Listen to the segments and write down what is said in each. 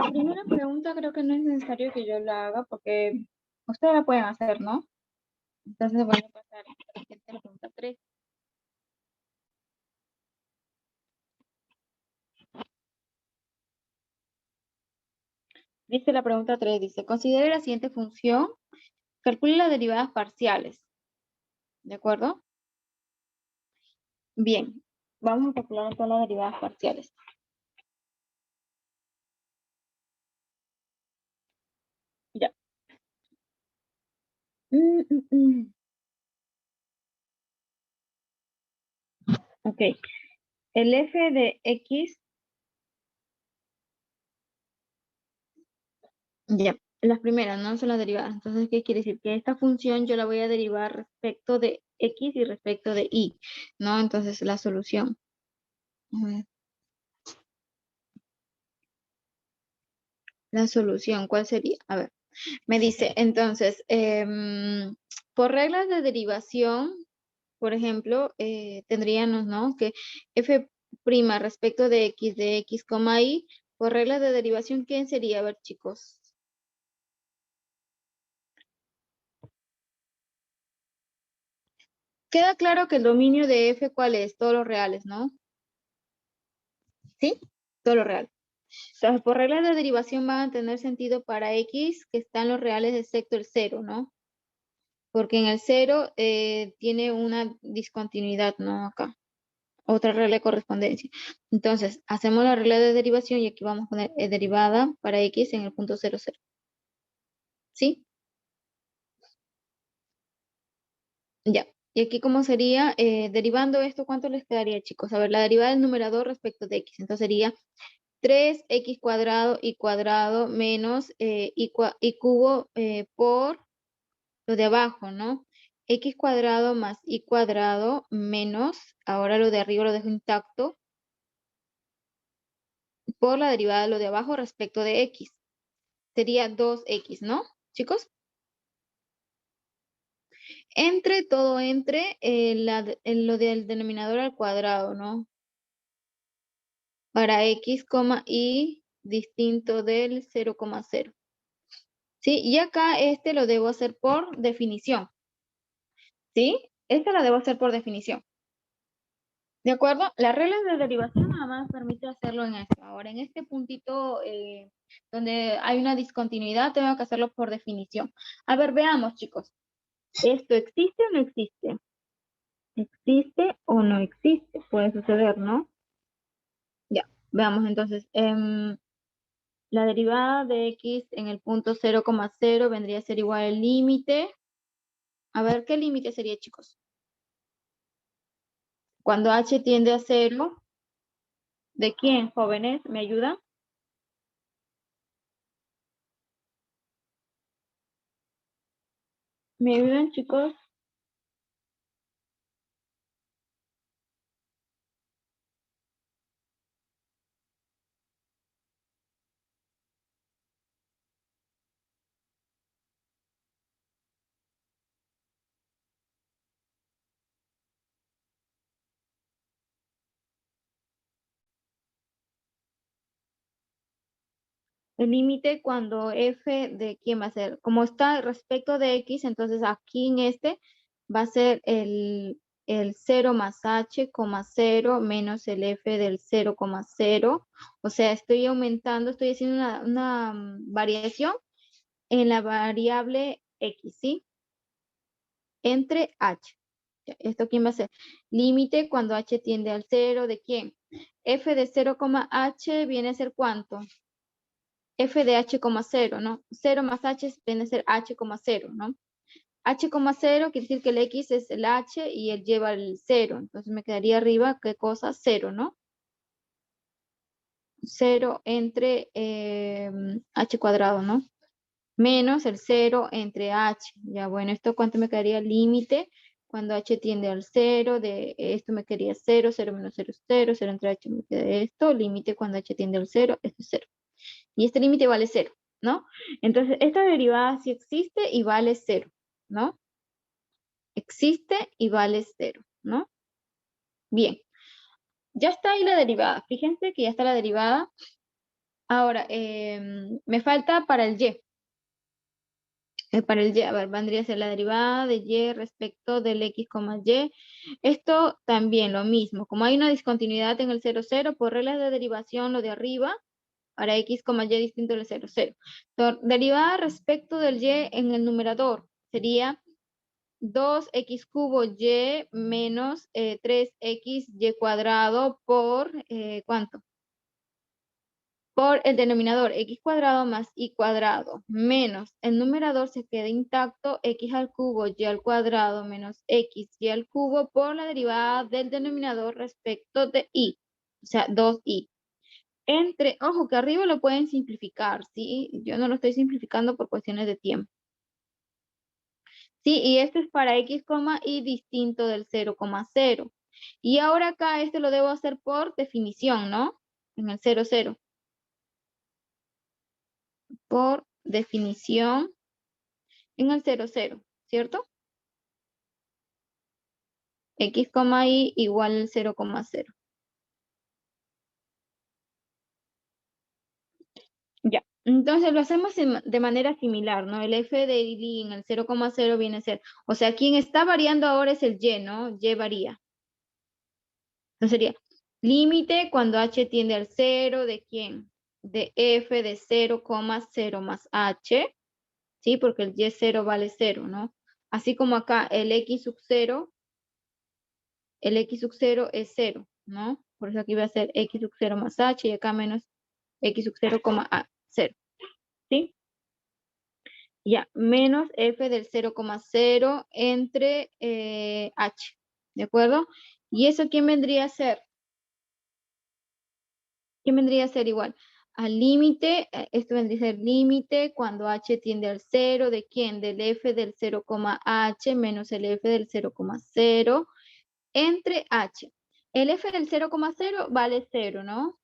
La primera pregunta creo que no es necesario que yo la haga porque ustedes la pueden hacer, ¿no? Entonces voy a pasar a la pregunta 3. Dice la pregunta 3, dice, considere la siguiente función, calcule las derivadas parciales. ¿De acuerdo? Bien, vamos a calcular todas las derivadas parciales. Ya. Ok. El f de x, ya, las primeras no son las derivadas. Entonces, ¿qué quiere decir? Que esta función yo la voy a derivar respecto de x y respecto de y, ¿no? Entonces, la solución. A ver. La solución, ¿cuál sería? A ver, me dice, entonces, por reglas de derivación, por ejemplo, tendríamos, ¿no? Que f' respecto de x, y, por reglas de derivación, ¿quién sería? A ver, chicos. Queda claro que el dominio de f, ¿cuál es? Todos los reales, ¿no? ¿Sí? Todo lo real. Entonces, por reglas de derivación van a tener sentido para x que están los reales excepto el 0, ¿no? Porque en el 0 tiene una discontinuidad, ¿no? Acá. Otra regla de correspondencia. Entonces, hacemos la regla de derivación y aquí vamos a poner derivada para x en el punto 0, 0. ¿Sí? Ya. Y aquí, ¿cómo sería? Derivando esto, ¿cuánto les quedaría, chicos? A ver, la derivada del numerador respecto de x. Entonces sería 3x cuadrado y cuadrado menos y cubo por lo de abajo, ¿no? X cuadrado más y cuadrado menos, ahora lo de arriba lo dejo intacto, por la derivada de lo de abajo respecto de x. Sería 2x, ¿no? Chicos, entre todo entre lo del denominador al cuadrado, ¿no? Para x, y distinto del 0,0. ¿Sí? Y acá este lo debo hacer por definición. ¿Sí? Este lo debo hacer por definición. ¿De acuerdo? Las reglas de derivación nada más permite hacerlo en esto. Ahora, en este puntito donde hay una discontinuidad, tengo que hacerlo por definición. A ver, veamos, chicos. ¿Esto existe o no existe? ¿Existe o no existe? Puede suceder, ¿no? Ya, veamos entonces. La derivada de x en el punto 0,0 vendría a ser igual al límite. A ver, ¿qué límite sería, chicos? Cuando h tiende a 0, ¿de quién, jóvenes? ¿Me ayudan? ¿Me ayudan, chicos? El límite cuando f de quién va a ser. Como está respecto de x, entonces aquí en este va a ser el 0 más h, 0 menos el f del 0,0. O sea, estoy aumentando, estoy haciendo una variación en la variable x, ¿sí? Entre h. ¿Esto quién va a ser? Límite cuando h tiende al 0, ¿de quién? F de 0, h viene a ser ¿cuánto? F de h, 0, ¿no? 0 más h viene a ser h, 0, ¿no? H, 0 quiere decir que el x es el h y él lleva el 0. Entonces me quedaría arriba, ¿qué cosa? 0, ¿no? 0 entre h cuadrado, ¿no? Menos el 0 entre h. Ya, bueno, ¿esto cuánto me quedaría? Límite cuando h tiende al 0, de esto me quedaría 0, 0 menos 0 es 0, 0 entre h me queda esto, límite cuando h tiende al 0, esto es 0. Y este límite vale 0, ¿no? Entonces, esta derivada sí existe y vale 0, ¿no? Existe y vale 0, ¿no? Bien, ya está ahí la derivada. Fíjense que ya está la derivada. Ahora, me falta para el y. Para el y, a ver, vendría a ser la derivada de y respecto del x, y. Esto también lo mismo. Como hay una discontinuidad en el 0, 0, por reglas de derivación, lo de arriba, para x, y distinto del 0, 0. Entonces, derivada respecto del y en el numerador sería 2x cubo y menos 3x y cuadrado por, ¿cuánto? Por el denominador x cuadrado más y cuadrado menos el numerador se queda intacto x al cubo y al cuadrado menos x y al cubo por la derivada del denominador respecto de y, o sea, 2y. Ojo que arriba lo pueden simplificar, ¿sí? Yo no lo estoy simplificando por cuestiones de tiempo. Sí, y esto es para x, y distinto del 0, 0. Y ahora acá este lo debo hacer por definición, ¿no? En el 0, 0. Por definición en el 0, 0, ¿cierto? X, y igual al 0, 0. Ya. Entonces lo hacemos de manera similar, ¿no? El f de y en el 0, 0 viene a ser, o sea, quien está variando ahora es el y, ¿no? Y varía. Entonces sería límite cuando h tiende al 0 de quién? De f de 0, 0 más h, ¿sí? Porque el y0 vale 0, ¿no? Así como acá el x sub 0, el x sub 0 es 0, ¿no? Por eso aquí va a ser x sub 0 más h y acá menos x sub 0, 0, ¿sí? Ya, menos f del 0, 0 entre h, ¿de acuerdo? ¿Y eso quién vendría a ser? ¿Qué vendría a ser igual? Al límite, esto vendría a ser límite cuando h tiende al 0, ¿de quién? Del f del 0, h menos el f del 0, 0 entre h. El f del 0, 0 vale 0, ¿no?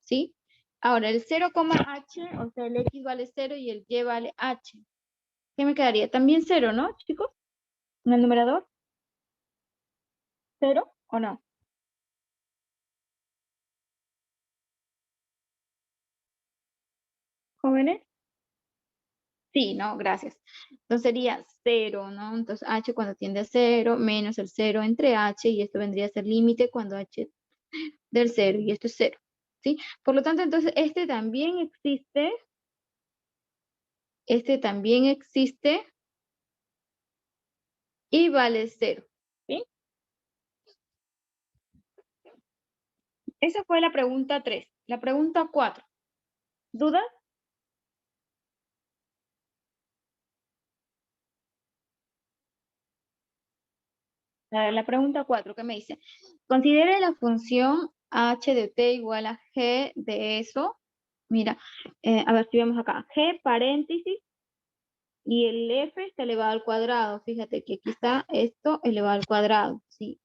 ¿Sí? Ahora, el 0, h, o sea, el x vale 0 y el y vale h. ¿Qué me quedaría? También 0, ¿no, chicos? ¿En el numerador? ¿0 o no? ¿Jóvenes? Sí, no, gracias. Entonces sería 0, ¿no? Entonces h cuando tiende a 0 menos el 0 entre h y esto vendría a ser límite cuando h del 0 y esto es 0, ¿sí? Por lo tanto, entonces este también existe y vale 0, ¿sí? Esa fue la pregunta 3. La pregunta 4. ¿Dudas? La pregunta 4, ¿qué me dice? Considere la función h de t igual a g de eso. Mira, a ver si vemos acá. G paréntesis y el f está elevado al cuadrado. Fíjate que aquí está esto elevado al cuadrado. Sí,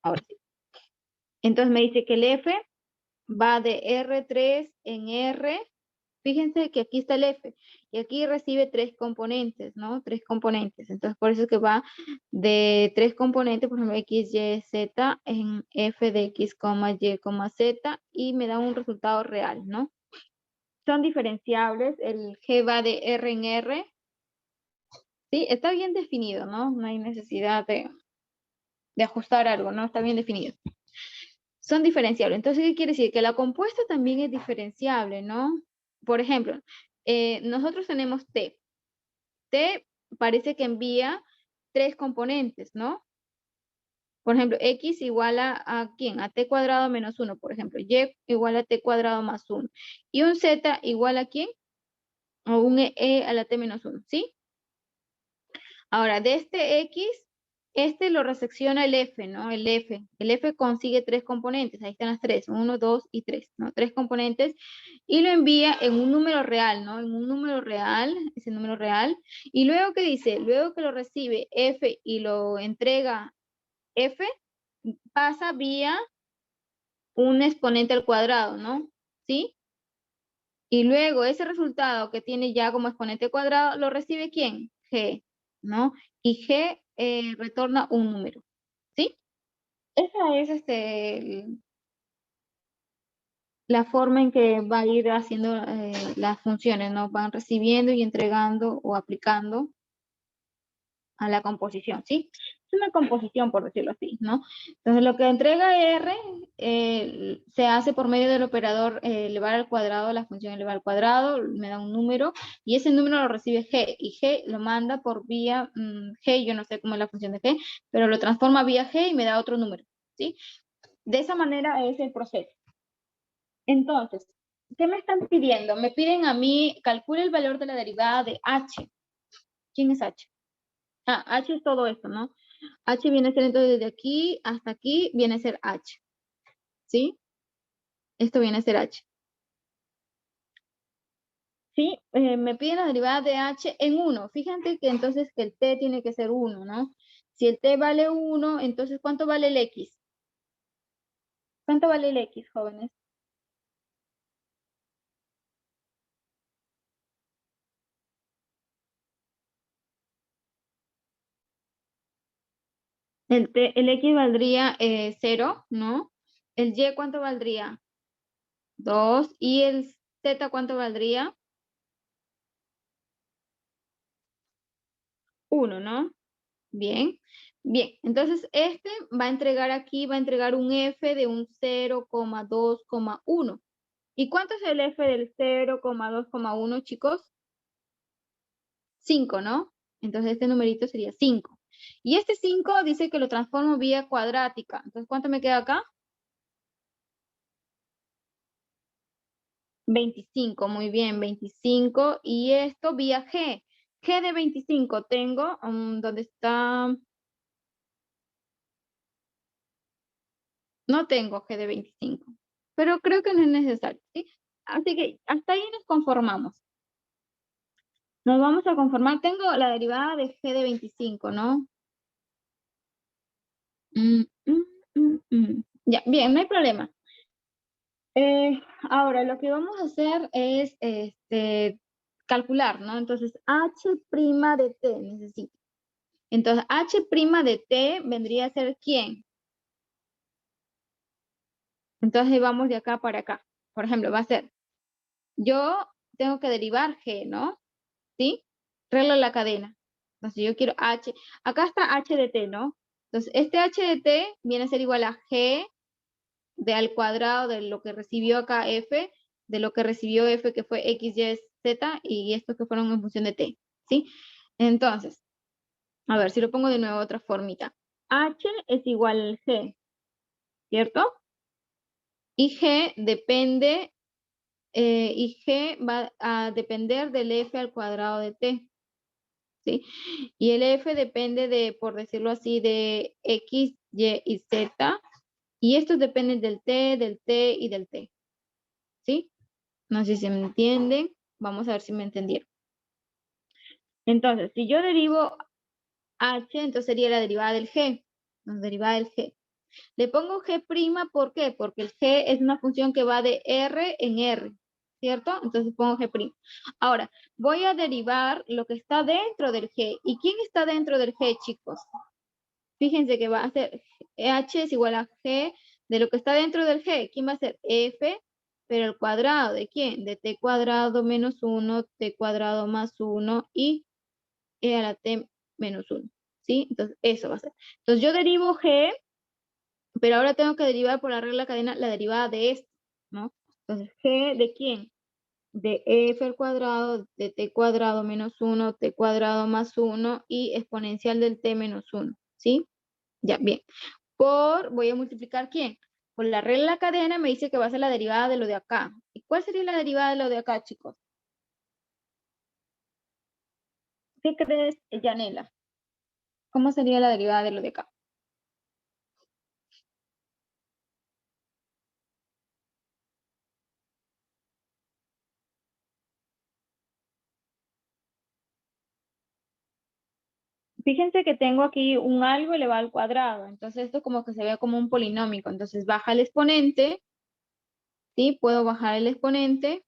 ahora sí. Entonces me dice que el f va de R3 en R. Fíjense que aquí está el F y aquí recibe tres componentes, ¿no? Tres componentes. Entonces, por eso es que va de tres componentes, por ejemplo, X, Y, Z en F de X, Y, Z y me da un resultado real, ¿no? Son diferenciables. El G va de R en R. Sí, está bien definido, ¿no? No hay necesidad de ajustar algo, ¿no? Está bien definido. Son diferenciables. Entonces, ¿qué quiere decir? Que la compuesta también es diferenciable, ¿no? Por ejemplo, nosotros tenemos T. T parece que envía tres componentes, ¿no? Por ejemplo, X igual a ¿quién? A T cuadrado menos 1, por ejemplo. Y igual a T cuadrado más 1. Y un Z igual a ¿quién? O un E a la T menos 1, ¿sí? Ahora, de este X, este lo resecciona el F, ¿no? El F. El F consigue tres componentes. Ahí están las tres. 1, 2 y 3, ¿no? Tres componentes. Y lo envía en un número real, ¿no? En un número real, ese número real. Y luego, ¿qué dice? Luego que lo recibe F y lo entrega F, pasa vía un exponente al cuadrado, ¿no? ¿Sí? Y luego ese resultado que tiene ya como exponente cuadrado, ¿lo recibe quién? G, ¿no? Y G retorna un número, ¿sí? Esa es la forma en que va a ir haciendo las funciones, ¿no? Van recibiendo y entregando o aplicando a la composición, ¿sí? Es una composición, por decirlo así, ¿no? Entonces, lo que entrega R se hace por medio del operador elevar al cuadrado, la función elevar al cuadrado, me da un número, y ese número lo recibe G, y G lo manda por vía G, yo no sé cómo es la función de G, pero lo transforma vía G y me da otro número, ¿sí? De esa manera es el proceso. Entonces, ¿qué me están pidiendo? Me piden a mí, calcule el valor de la derivada de H. ¿Quién es H? Ah, H es todo esto, ¿no? H viene a ser entonces desde aquí hasta aquí, viene a ser H, ¿sí? Esto viene a ser H. ¿Sí? Me piden la derivada de H en 1. Fíjense que entonces que el T tiene que ser 1, ¿no? Si el T vale 1, entonces ¿cuánto vale el X? ¿Cuánto vale el X, jóvenes? El X valdría 0, ¿no? El Y, ¿cuánto valdría? 2. ¿Y el Z cuánto valdría? 1, ¿no? Bien. Bien, entonces este va a entregar aquí, va a entregar un F de un 0,2,1. ¿Y cuánto es el F del 0,2,1, chicos? 5, ¿no? Entonces este numerito sería 5. Y este 5 dice que lo transformo vía cuadrática. Entonces, ¿cuánto me queda acá? 25, muy bien, 25. Y esto vía G. G de 25 tengo, ¿dónde está? No tengo G de 25, pero creo que no es necesario, ¿sí? Así que hasta ahí nos conformamos. Nos vamos a conformar. Tengo la derivada de G de 25, ¿no? Mm, mm, Ya, bien, no hay problema. Ahora, lo que vamos a hacer es calcular, ¿no? Entonces, H' de T necesito. Entonces, H' de T vendría a ser ¿quién? Entonces, vamos de acá para acá. Por ejemplo, va a ser, yo tengo que derivar G, ¿no? ¿Sí? Regla de la cadena. Entonces, yo quiero H. Acá está H de T, ¿no? Entonces, este H de T viene a ser igual a G de al cuadrado de lo que recibió acá F, de lo que recibió F que fue X, Y, Z, y estos que fueron en función de T, ¿sí? Entonces, a ver, si lo pongo de nuevo de otra formita. H es igual al G, ¿cierto? Y G depende, y G va a depender del F al cuadrado de T, ¿sí? Y el F depende de, por decirlo así, de X, Y y Z, y estos dependen del T y del T, ¿sí? No sé si me entienden. Vamos a ver si me entendieron. Entonces, si yo derivo H, entonces sería la derivada del G. La derivada del G. Le pongo G', ¿por qué? Porque el G es una función que va de R en R, ¿cierto? Entonces pongo G'. Ahora, voy a derivar lo que está dentro del G. ¿Y quién está dentro del G, chicos? Fíjense que va a ser H es igual a G de lo que está dentro del G. ¿Quién va a ser? F, pero el cuadrado ¿de quién? De T cuadrado menos 1, T cuadrado más 1 y E a la T menos 1. ¿Sí? Entonces, eso va a ser. Entonces, yo derivo G, pero ahora tengo que derivar por la regla cadena la derivada de esto, ¿no? Entonces, G de quién? De F al cuadrado, de T cuadrado menos 1, T cuadrado más 1 y exponencial del T menos 1. ¿Sí? Ya, bien. Voy a multiplicar ¿quién? Por la regla de la cadena me dice que va a ser la derivada de lo de acá. ¿Y cuál sería la derivada de lo de acá, chicos? ¿Qué crees, Yanela? ¿Cómo sería la derivada de lo de acá? Fíjense que tengo aquí un algo elevado al cuadrado. Entonces esto como que se ve como un polinómico. Entonces baja el exponente. ¿Sí? Puedo bajar el exponente.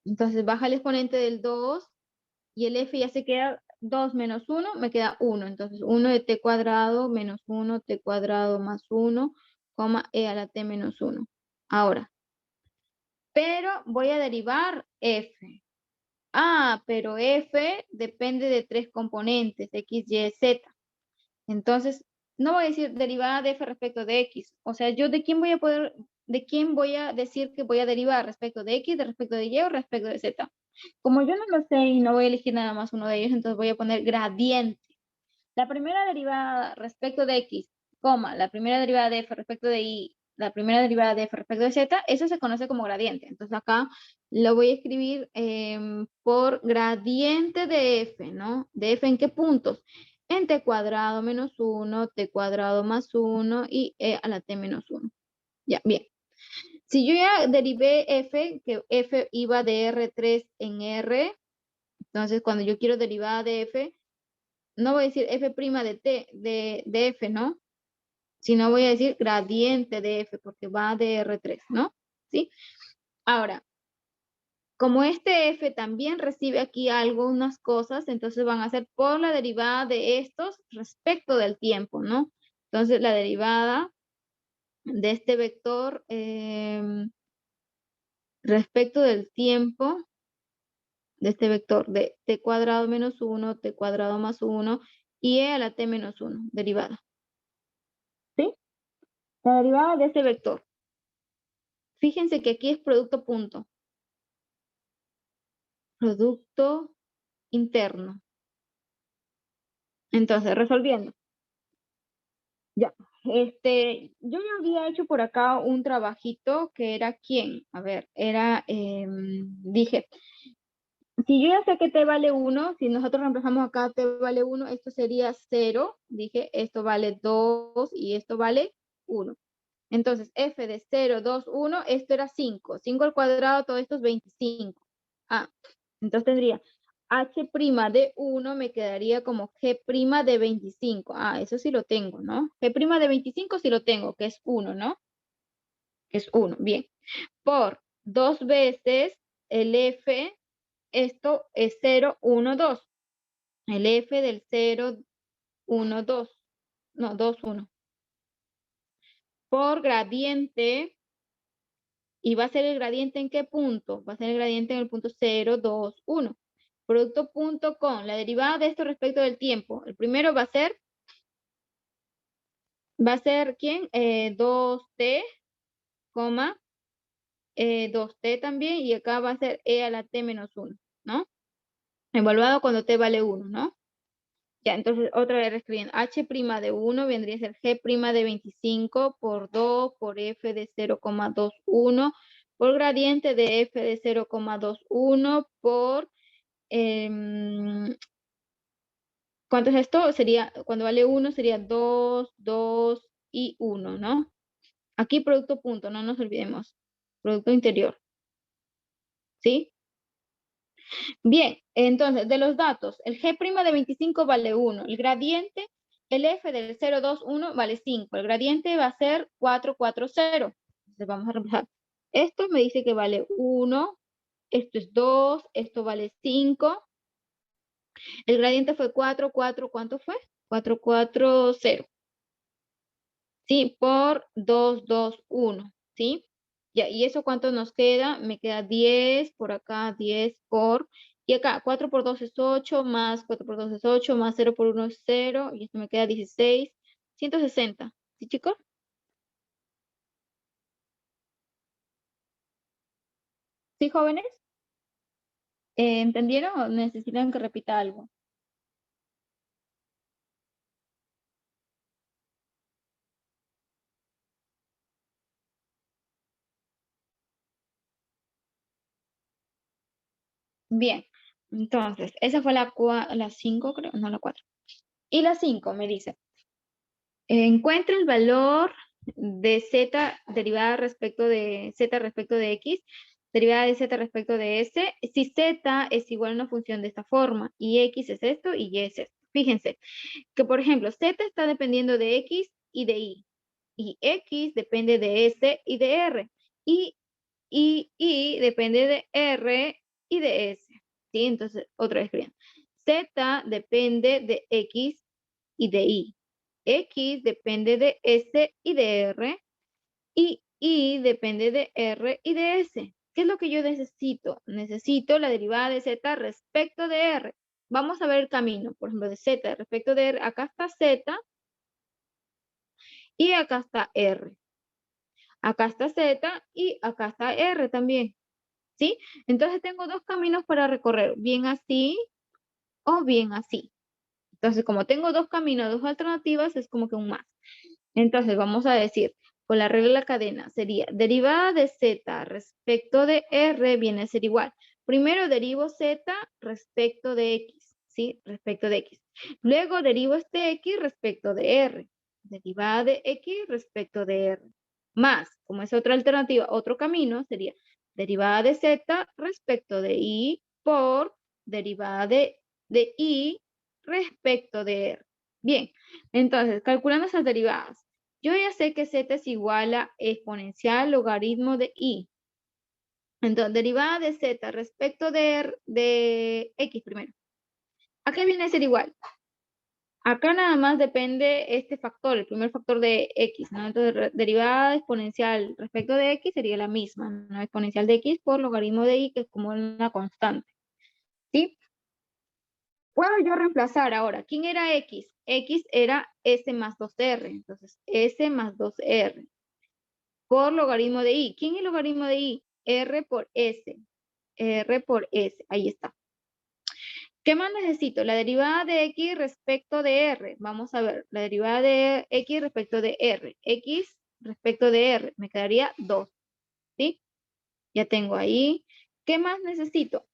Entonces baja el exponente del 2 y el f ya se queda 2 menos 1, me queda 1. Entonces 1 de t cuadrado menos 1, t cuadrado más 1, coma e a la t menos 1. Ahora, pero voy a derivar f. Ah, pero f depende de 3 componentes, x, y, z. Entonces, no voy a decir derivada de f respecto de x. O sea, yo de quién voy a decir que voy a derivar respecto de x, de respecto de y o respecto de z. Como yo no lo sé y no voy a elegir nada más uno de ellos, entonces voy a poner gradiente. La primera derivada respecto de x, coma, la primera derivada de f respecto de y, la primera derivada de f respecto de z, eso se conoce como gradiente. Entonces acá lo voy a escribir por gradiente de f, ¿no? ¿De f en qué puntos? En t cuadrado menos 1, t cuadrado más 1 y e a la t menos 1. Ya, bien. Si yo ya derivé f, que f iba de R3 en R, entonces cuando yo quiero derivada de f, no voy a decir f' de t, de f, ¿no? Sino voy a decir gradiente de f, porque va de R3, ¿no? ¿Sí? Ahora, como este f también recibe aquí algunas cosas, entonces van a ser por la derivada de estos respecto del tiempo, ¿no? Entonces, la derivada de este vector respecto del tiempo, de este vector de t cuadrado menos 1, t cuadrado más 1 y e a la t menos 1, derivada. ¿Sí? La derivada de este vector. Fíjense que aquí es producto punto. Producto interno. Entonces, resolviendo. Ya. Yo ya había hecho por acá un trabajito que era ¿quién? A ver, era, dije, si yo ya sé que t vale 1, si nosotros reemplazamos acá t vale 1, esto sería 0. Dije, esto vale 2 y esto vale 1. Entonces, f de 0, 2, 1, esto era 5. 5 al cuadrado, todo esto es 25. Ah, entonces tendría h' de 1 me quedaría como g' de 25. Ah, eso sí lo tengo, ¿no? G' de 25 sí lo tengo, que es 1, ¿no? Es 1, bien. Por 2 veces el f, esto es 0, 1, 2. El f del 0, 1, 2. No, 2, 1. Por gradiente. ¿Y va a ser el gradiente en qué punto? Va a ser el gradiente en el punto 0, 2, 1. Producto punto con la derivada de esto respecto del tiempo. El primero va a ser ¿quién? 2t, 2t también, y acá va a ser e a la t menos 1, ¿no? Evaluado cuando t vale 1, ¿no? Ya, entonces otra vez escribiendo. h' de 1 vendría a ser g' de 25 por 2 por f de 0,21 por gradiente de f de 0,21 por... ¿cuánto es esto? Sería, cuando vale 1 sería 2, 2 y 1, ¿no? Aquí producto punto, no nos olvidemos. Producto interior. ¿Sí? Bien, entonces, de los datos, el g' de 25 vale 1, el gradiente, el f del 0, 2, 1 vale 5, el gradiente va a ser 4, 4, 0. Entonces vamos a reemplazar. Esto me dice que vale 1, esto es 2, esto vale 5. El gradiente fue 4, 4, ¿cuánto fue? 4, 4, 0. ¿Sí? Por 2, 2, 1. ¿Sí? Ya, ¿y eso cuánto nos queda? Me queda 10, por acá 10 por... Y acá 4 por 2 es 8, más 4 por 2 es 8, más 0 por 1 es 0, y esto me queda 16, 160. ¿Sí, chicos? ¿Sí, jóvenes? ¿Entendieron o necesitan que repita algo? Bien, entonces, esa fue la 5, creo, no la 4. Y la 5 me dice, encuentra el valor de z derivada respecto de z respecto de x, derivada de z respecto de s, si z es igual a una función de esta forma, y x es esto y y es esto. Fíjense que, por ejemplo, z está dependiendo de x y de y x depende de s y de r, y depende de r y de s. ¿Sí? Entonces, otra vez escribiendo. Z depende de x y de y. X depende de S y de R, y y depende de R y de S. ¿Qué es lo que yo necesito? Necesito la derivada de Z respecto de R. Vamos a ver el camino, por ejemplo, de Z respecto de R. Acá está Z y acá está R. Acá está Z y acá está R también. ¿Sí? Entonces tengo dos caminos para recorrer, bien así o bien así. Entonces, como tengo dos caminos, dos alternativas, es como que un más. Entonces, vamos a decir, con la regla de la cadena, sería derivada de Z respecto de R viene a ser igual. Primero derivo Z respecto de X, ¿sí? Respecto de X. Luego derivo este X respecto de R. Derivada de X respecto de R. Más, como es otra alternativa, otro camino, sería derivada de Z respecto de Y por derivada de Y respecto de R. Bien, entonces, calculando esas derivadas, yo ya sé que Z es igual a exponencial logaritmo de Y. Entonces, derivada de Z respecto de X primero. ¿A qué viene a ser igual? Acá nada más depende este factor, el primer factor de X, ¿no? Entonces, derivada exponencial respecto de X sería la misma, ¿no? Exponencial de X por logaritmo de Y, que es como una constante, ¿sí? Puedo yo reemplazar ahora. ¿Quién era X? X era S más 2R. Entonces, S más 2R por logaritmo de Y. ¿Quién es el logaritmo de Y? R por S. R por S. Ahí está. ¿Qué más necesito? La derivada de X respecto de R. Vamos a ver. La derivada de X respecto de R. X respecto de R. Me quedaría 2. ¿Sí? Ya tengo ahí. ¿Qué más necesito?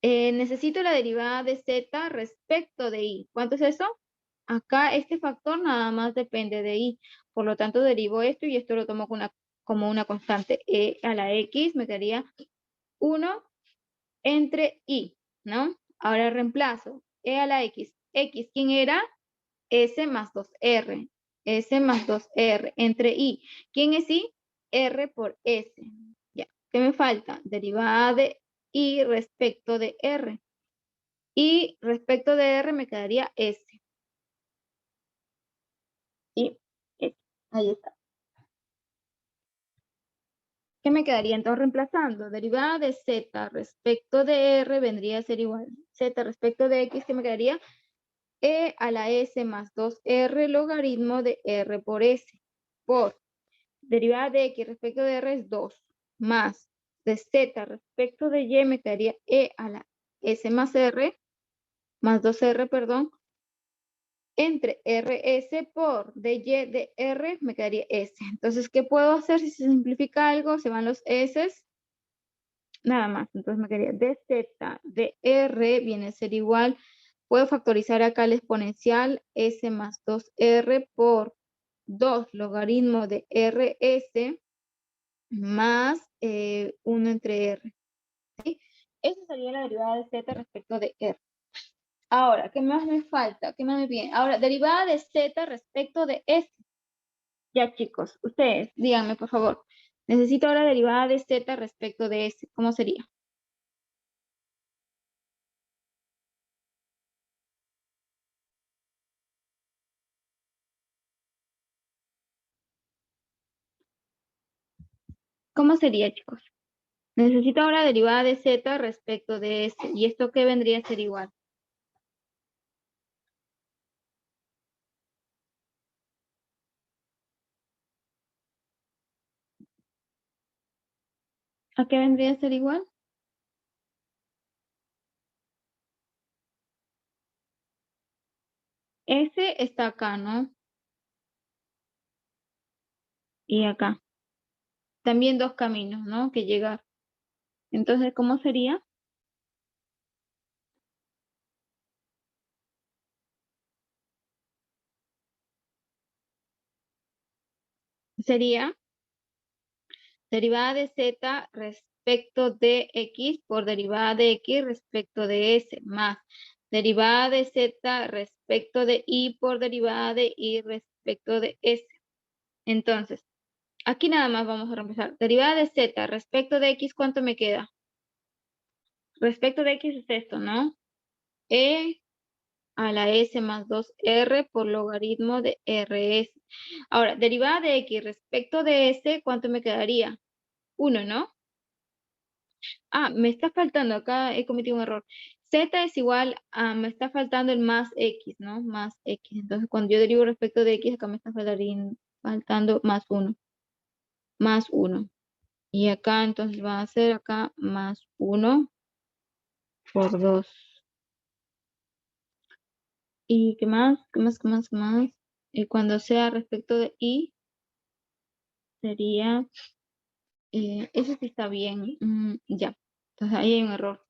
Necesito la derivada de Z respecto de Y. ¿Cuánto es eso? Acá este factor nada más depende de Y. Por lo tanto, derivo esto y esto lo tomo como una constante. E a la X me quedaría 1 entre Y, ¿no? Ahora reemplazo. E a la X. X, ¿quién era? S más 2R. S más 2R entre Y. ¿Quién es Y? R por S. Ya. ¿Qué me falta? Derivada de Y respecto de R. Y respecto de R me quedaría S. Y S. Ahí está. ¿Qué me quedaría entonces reemplazando? Derivada de Z respecto de R vendría a ser igual. Z respecto de X, ¿qué me quedaría? E a la S más 2R logaritmo de R por S. Por derivada de X respecto de R es 2. Más de Z respecto de Y me quedaría E a la S más R, más 2R, perdón, entre RS por dy de R me quedaría S. Entonces, ¿qué puedo hacer si se simplifica algo? Se van los S, nada más. Entonces me quedaría dz de R viene a ser igual. Puedo factorizar acá el exponencial S más 2R por 2 logaritmo de RS más 1 entre R. ¿Sí? Esa sería la derivada de Z respecto de R. Ahora, ¿qué más me falta? ¿Qué más me viene? Ahora, derivada de Z respecto de S. Ya, chicos, ustedes, díganme, por favor. Necesito ahora derivada de Z respecto de S. ¿Cómo sería? ¿Cómo sería, chicos? Necesito ahora derivada de Z respecto de S. ¿Y esto qué vendría a ser igual? ¿A qué vendría a ser igual? S está acá, ¿no? Y acá. También dos caminos, ¿no? Que llegar. Entonces, ¿cómo sería? Sería derivada de Z respecto de X por derivada de X respecto de S más derivada de Z respecto de Y por derivada de Y respecto de S. Entonces, aquí nada más vamos a reemplazar. Derivada de Z respecto de X, ¿cuánto me queda? Respecto de X es esto, ¿no? E a la S más 2R por logaritmo de RS. Ahora, derivada de X respecto de S, ¿cuánto me quedaría? 1, ¿no? Ah, me está faltando, acá he cometido un error. Z es igual a, me está faltando el más X, ¿no? Más X. Entonces, cuando yo derivo respecto de X, acá me está faltando más 1. Más 1. Y acá, entonces, va a ser acá más 1 por 2. ¿Y qué más? ¿Qué más? ¿Qué más? ¿Qué más? Y cuando sea respecto de Y, sería, eso sí está bien. Ya. Entonces, ahí hay un error.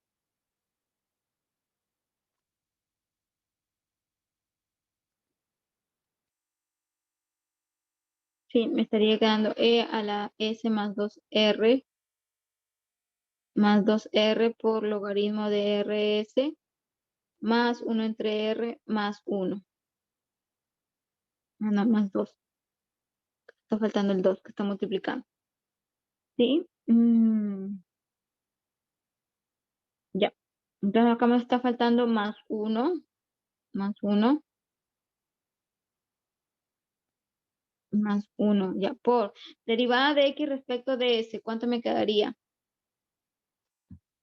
Sí, me estaría quedando E a la S más 2R más 2R por logaritmo de RS más 1 entre R más 1. Ah, no, más 2. Está faltando el 2 que está multiplicando. ¿Sí? Ya. Entonces acá me está faltando más 1, más 1, más 1. Ya, por derivada de X respecto de S, ¿cuánto me quedaría?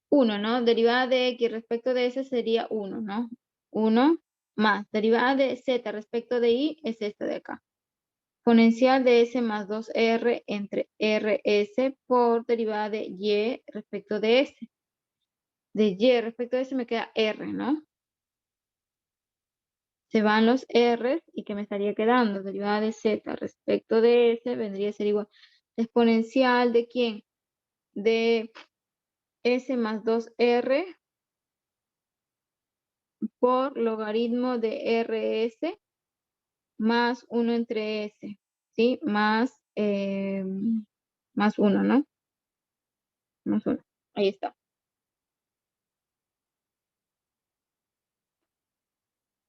1, ¿no? Derivada de X respecto de S sería 1, ¿no? 1 más. Derivada de Z respecto de Y es esta de acá. Exponencial de S más 2R entre RS por derivada de Y respecto de S. De Y respecto de S me queda R, ¿no? Se van los R y ¿qué me estaría quedando? Derivada de Z respecto de S vendría a ser igual. Exponencial de ¿quién? De S más 2R por logaritmo de RS más 1 entre S, ¿sí? Más 1, ¿no? Más 1. Ahí está.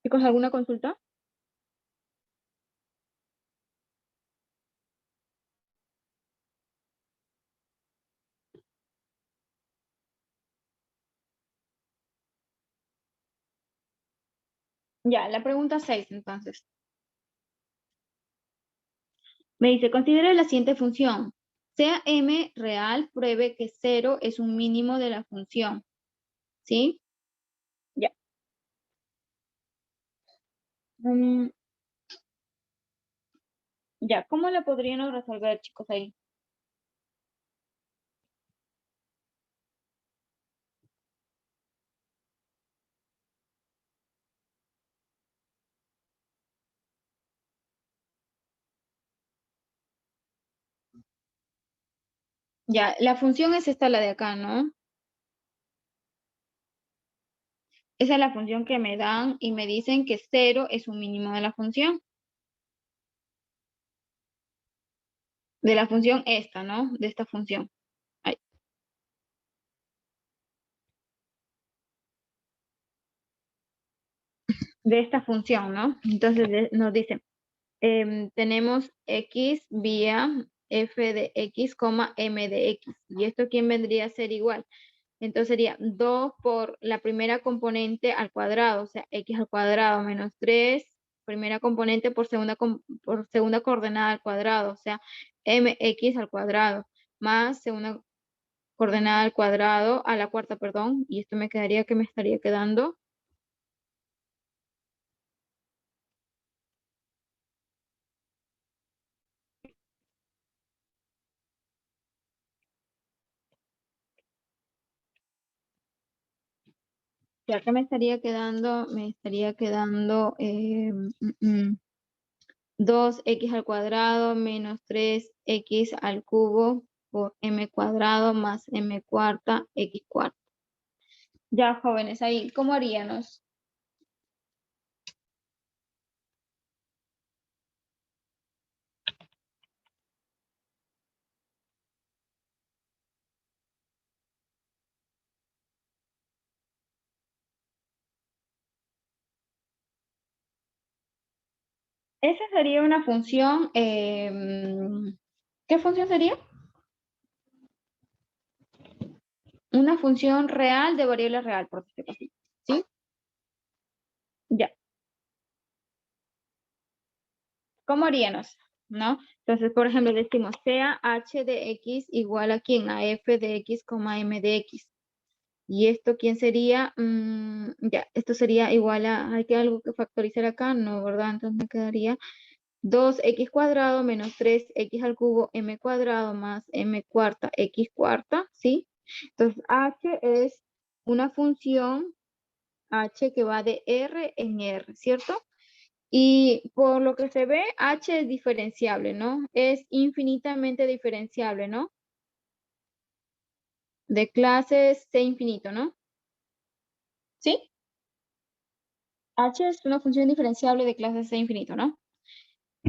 Chicos, ¿alguna consulta? Ya, la pregunta 6, entonces. Me dice, considere la siguiente función. Sea m real, pruebe que 0 es un mínimo de la función. ¿Sí? Ya. Mm, ya, ¿cómo la podríamos resolver, chicos, ahí? Ya, la función es esta, la de acá, ¿no? Esa es la función que me dan y me dicen que 0 es un mínimo de la función. De la función esta, ¿no? De esta función. Ay, de esta función, ¿no? Entonces nos dicen, tenemos x vía f de x, m de x. ¿Y esto quién vendría a ser igual? Entonces sería 2 por la primera componente al cuadrado, o sea, x al cuadrado menos 3, primera componente por segunda coordenada al cuadrado, o sea, mx al cuadrado, más segunda coordenada al cuadrado, a la cuarta, perdón, y esto me quedaría que me estaría quedando. Ya que me estaría quedando 2x al cuadrado menos 3x al cubo por m cuadrado más m cuarta x cuarta. Ya, jóvenes, ahí, ¿cómo haríamos? Esa sería una función, ¿qué función sería? Una función real de variable real, por decirlo así. ¿Sí? Ya. ¿Cómo haríamos? ¿No? Entonces, por ejemplo, decimos sea h de x igual a quién? A f de x, m de x. ¿Y esto quién sería? Ya, esto sería igual a, ¿hay que algo que factorizar acá? No, ¿verdad? Entonces me quedaría 2x cuadrado menos 3x al cubo m cuadrado más m cuarta x cuarta, ¿sí? Entonces h es una función h que va de r en r, ¿cierto? Y por lo que se ve, h es diferenciable, ¿no? Es infinitamente diferenciable, ¿no? De clase c infinito, ¿no? ¿Sí? H es una función diferenciable de clase c infinito, ¿no?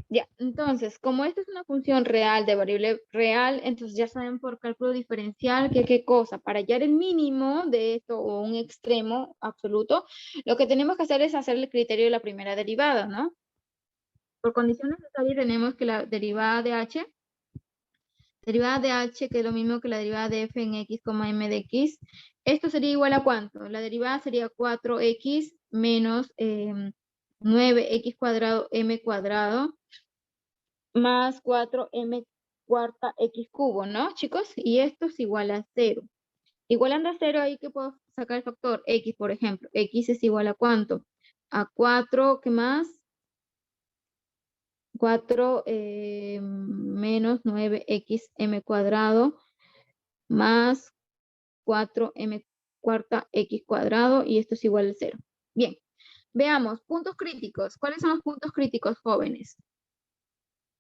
Ya, entonces, como esta es una función real de variable real, entonces ya saben por cálculo diferencial que qué cosa, para hallar el mínimo de esto o un extremo absoluto, lo que tenemos que hacer es hacer el criterio de la primera derivada, ¿no? Por condición necesaria tenemos que la derivada de h, que es lo mismo que la derivada de f en x, m de x, esto sería igual a ¿cuánto? La derivada sería 4x menos 9x cuadrado m cuadrado más 4m cuarta x cubo, ¿no, chicos? Y esto es igual a 0. Igualando a 0, ahí que puedo sacar el factor x, por ejemplo. X es igual a ¿cuánto? A 4, ¿qué más? 4 menos 9xm cuadrado más 4m cuarta x cuadrado, y esto es igual a 0. Bien, veamos, puntos críticos. ¿Cuáles son los puntos críticos, jóvenes?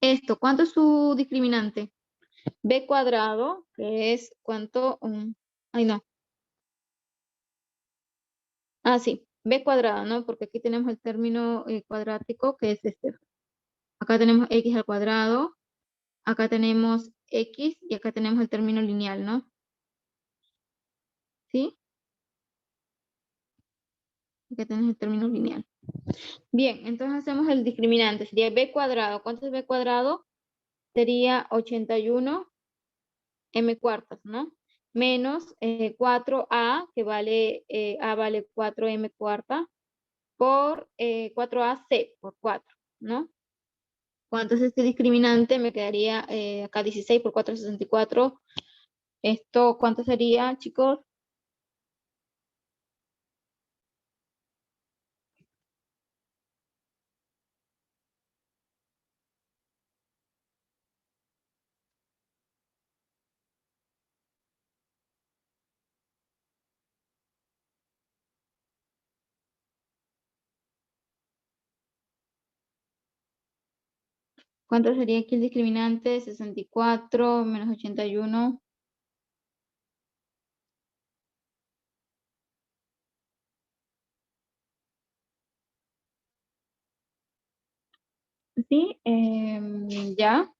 Esto, ¿cuánto es su discriminante? B cuadrado, que es cuánto, ay no, sí, B cuadrado, ¿no? Porque aquí tenemos el término cuadrático, que es este. Acá tenemos x al cuadrado, acá tenemos x y acá tenemos el término lineal, ¿no? ¿Sí? Acá tenemos el término lineal. Bien, entonces hacemos el discriminante, sería B cuadrado. ¿Cuánto es B cuadrado? Sería 81 m cuartas, ¿no? Menos 4a, que vale, a vale 4m cuarta, por 4ac por 4, ¿no? Cuánto es este discriminante, me quedaría acá 16 por 4, 64. Esto, ¿cuánto sería, chicos? ¿Cuánto sería aquí el discriminante? 64 menos 81. Sí, ya.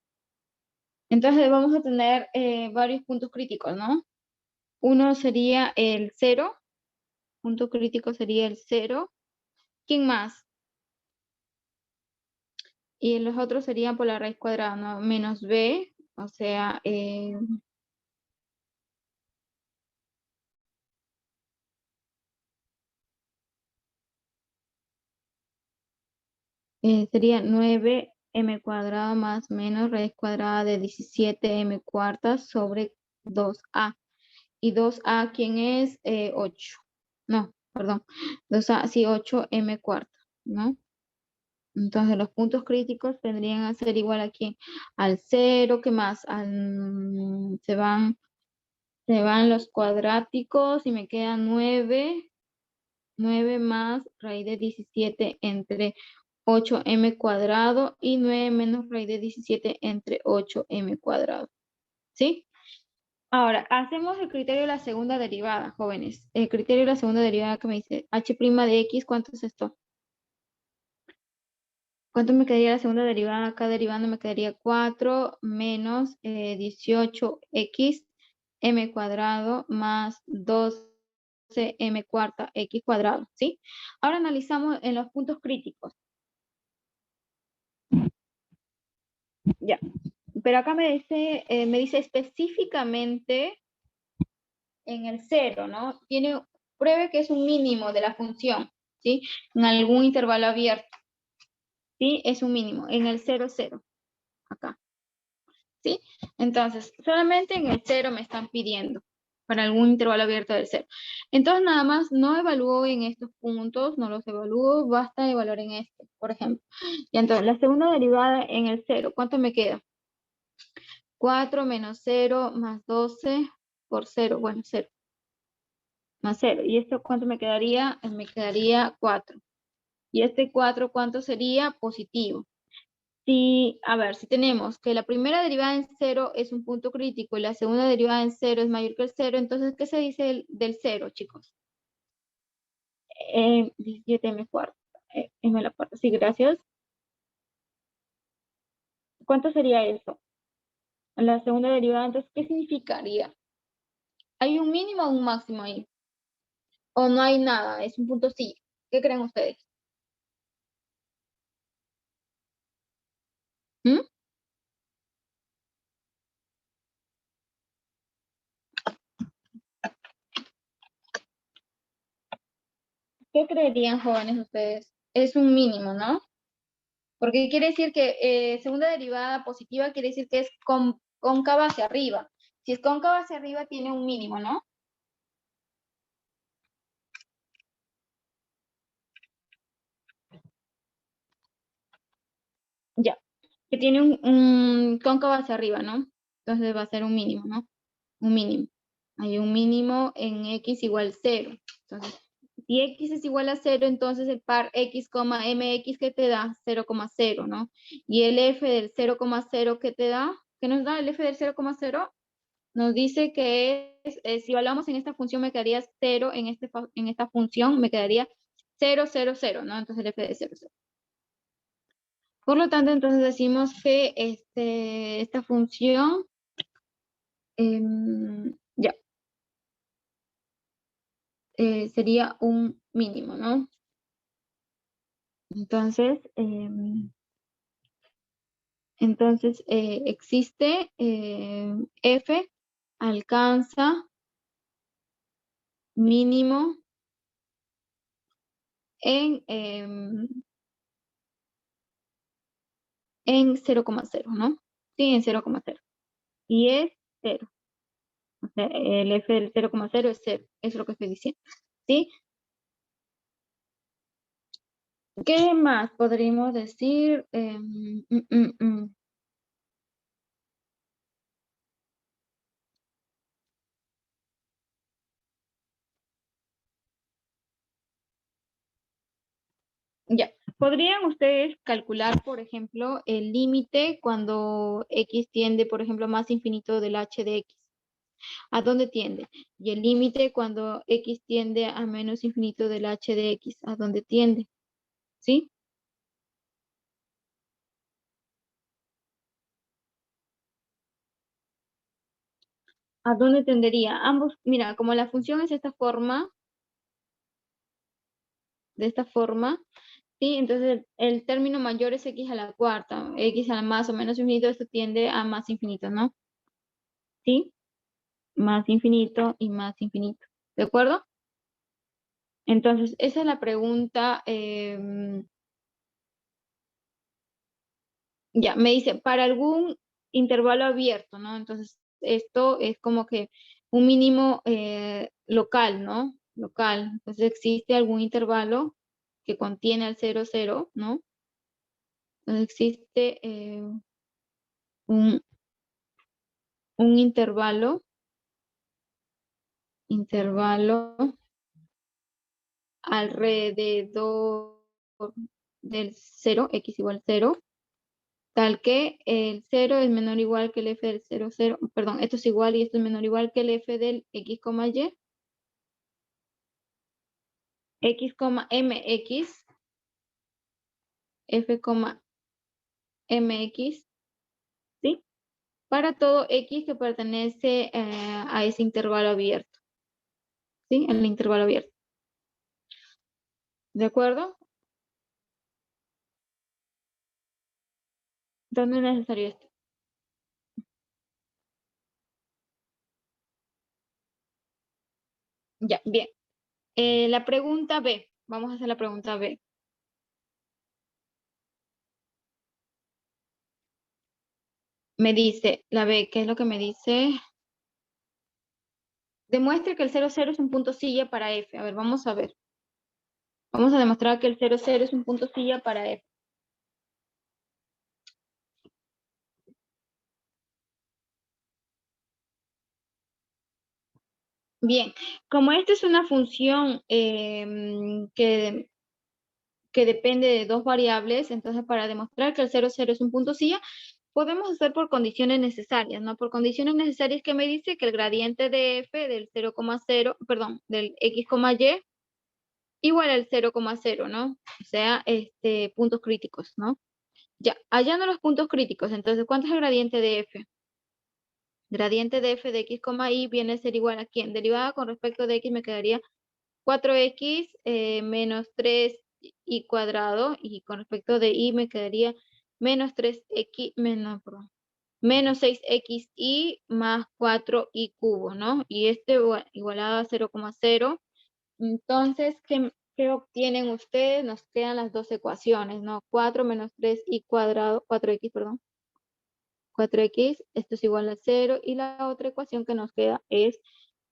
Entonces vamos a tener varios puntos críticos, ¿no? Uno sería el 0. Punto crítico sería el 0. ¿Quién más? Y los otros serían por la raíz cuadrada, ¿no? Menos b, o sea, sería 9m cuadrado más menos raíz cuadrada de 17m cuartas sobre 2a. Y 2a, ¿quién es? 8. No, perdón. 2a, sí, 8m cuarta, ¿no? Entonces los puntos críticos tendrían a ser igual aquí al 0, ¿qué más? Se van los cuadráticos y me quedan 9. 9 más raíz de 17 entre 8m cuadrado y 9 menos raíz de 17 entre 8m cuadrado. ¿Sí? Ahora, hacemos el criterio de la segunda derivada, jóvenes. El criterio de la segunda derivada que me dice h' de x, ¿cuánto es esto? ¿Cuánto me quedaría la segunda derivada? Acá derivando me quedaría 4 menos 18x m cuadrado más 12m cuarta x cuadrado, ¿sí? Ahora analizamos en los puntos críticos. Ya. Pero acá me dice específicamente en el 0, ¿no? Pruebe que es un mínimo de la función, ¿sí? En algún intervalo abierto. ¿sí? Es un mínimo, en el 0, 0, acá, ¿sí? Entonces, solamente en el 0 me están pidiendo para algún intervalo abierto del 0. Entonces, nada más, no evalúo en estos puntos, no los evalúo, basta evaluar en este, por ejemplo. Y entonces, la segunda derivada en el 0, ¿cuánto me queda? 4 menos 0 más 12 por 0, bueno, 0, más 0. ¿Y esto cuánto me quedaría? Me quedaría 4. Y este 4, ¿cuánto sería? Positivo. Si, a ver, si tenemos que la primera derivada en 0 es un punto crítico y la segunda derivada en 0 es mayor que el 0, entonces, ¿qué se dice del 0, chicos? 17 m cuarto. M a la cuarta. Sí, gracias. ¿Cuánto sería eso? La segunda derivada, entonces, ¿qué significaría? ¿Hay un mínimo o un máximo ahí? ¿O no hay nada? Es un punto sí. ¿Qué creen ustedes? ¿Mm? ¿Qué creerían, jóvenes, ustedes? Es un mínimo, ¿no? Porque quiere decir que segunda derivada positiva quiere decir que es cóncava hacia arriba. Si es cóncava hacia arriba, tiene un mínimo, ¿no? Ya. Que tiene un cóncava hacia arriba, ¿no? Entonces va a ser un mínimo, ¿no? Un mínimo. Hay un mínimo en x igual 0. Entonces, si x es igual a 0, entonces el par x, mx que te da 0,0, ¿no? Y el f del 0,0 que te da, ¿qué nos da el f del 0,0? Nos dice que si evaluamos en esta función me quedaría 0, en esta función me quedaría 0, 0, 0, ¿no? Entonces el f de 0, 0. Por lo tanto, entonces decimos que esta función, ya, sería un mínimo, ¿no? Entonces, existe f alcanza mínimo en 0,0, ¿no? Sí, en 0,0. Y es 0. O sea, el f del 0,0 es 0. Eso es lo que estoy diciendo. ¿Sí? ¿Qué más podríamos decir? Ya. ¿Podrían ustedes calcular, por ejemplo, el límite cuando x tiende, por ejemplo, más infinito del h de x? ¿A dónde tiende? Y el límite cuando x tiende a menos infinito del h de x. ¿A dónde tiende? ¿Sí? ¿A dónde tendería? Ambos, mira, como la función es esta forma, de esta forma, ¿sí? Entonces el término mayor es x a la cuarta, x a la más o menos infinito, esto tiende a más infinito, ¿no? ¿Sí? Más infinito y más infinito. ¿De acuerdo? Entonces, esa es la pregunta. Ya, me dice, para algún intervalo abierto, ¿no? Entonces, esto es como que un mínimo local, ¿no? Local. Entonces, existe algún intervalo que contiene al 0, 0, ¿no? Entonces, existe un, un intervalo alrededor del 0, x igual 0, tal que el 0 es menor o igual que el f del 0, 0, perdón, esto es igual y esto es menor o igual que el f del x, y, x, mx, f, mx, ¿sí? Para todo x que pertenece a ese intervalo abierto, ¿sí? El intervalo abierto. ¿De acuerdo? ¿Dónde es necesario esto? Ya, bien. La pregunta B. Vamos a hacer la pregunta B. Me dice, la B, ¿qué es lo que me dice? Demuestre que el 0,0 es un punto silla para F. A ver, vamos a ver. Vamos a demostrar que el 0,0 es un punto silla para F. Bien, como esta es una función que depende de dos variables, entonces para demostrar que el 0,0 es un punto silla, podemos hacer por condiciones necesarias, ¿no? Por condiciones necesarias que me dice que el gradiente de f del 0,0, perdón, del x, y igual al 0,0, ¿no? O sea, puntos críticos, ¿no? Ya, hallando los puntos críticos, entonces, ¿cuánto es el gradiente de f? Gradiente de f de x, y viene a ser igual a ¿quién? Derivada con respecto de x me quedaría 4x menos 3y cuadrado, y con respecto de y me quedaría menos 3x, menos, perdón, menos 6xy más 4y cubo, ¿no? Y igualado a 0,0. Entonces, ¿qué obtienen ustedes? Nos quedan las dos ecuaciones, ¿no? 4 menos 3y cuadrado, 4x, perdón. 4x, esto es igual a 0, y la otra ecuación que nos queda es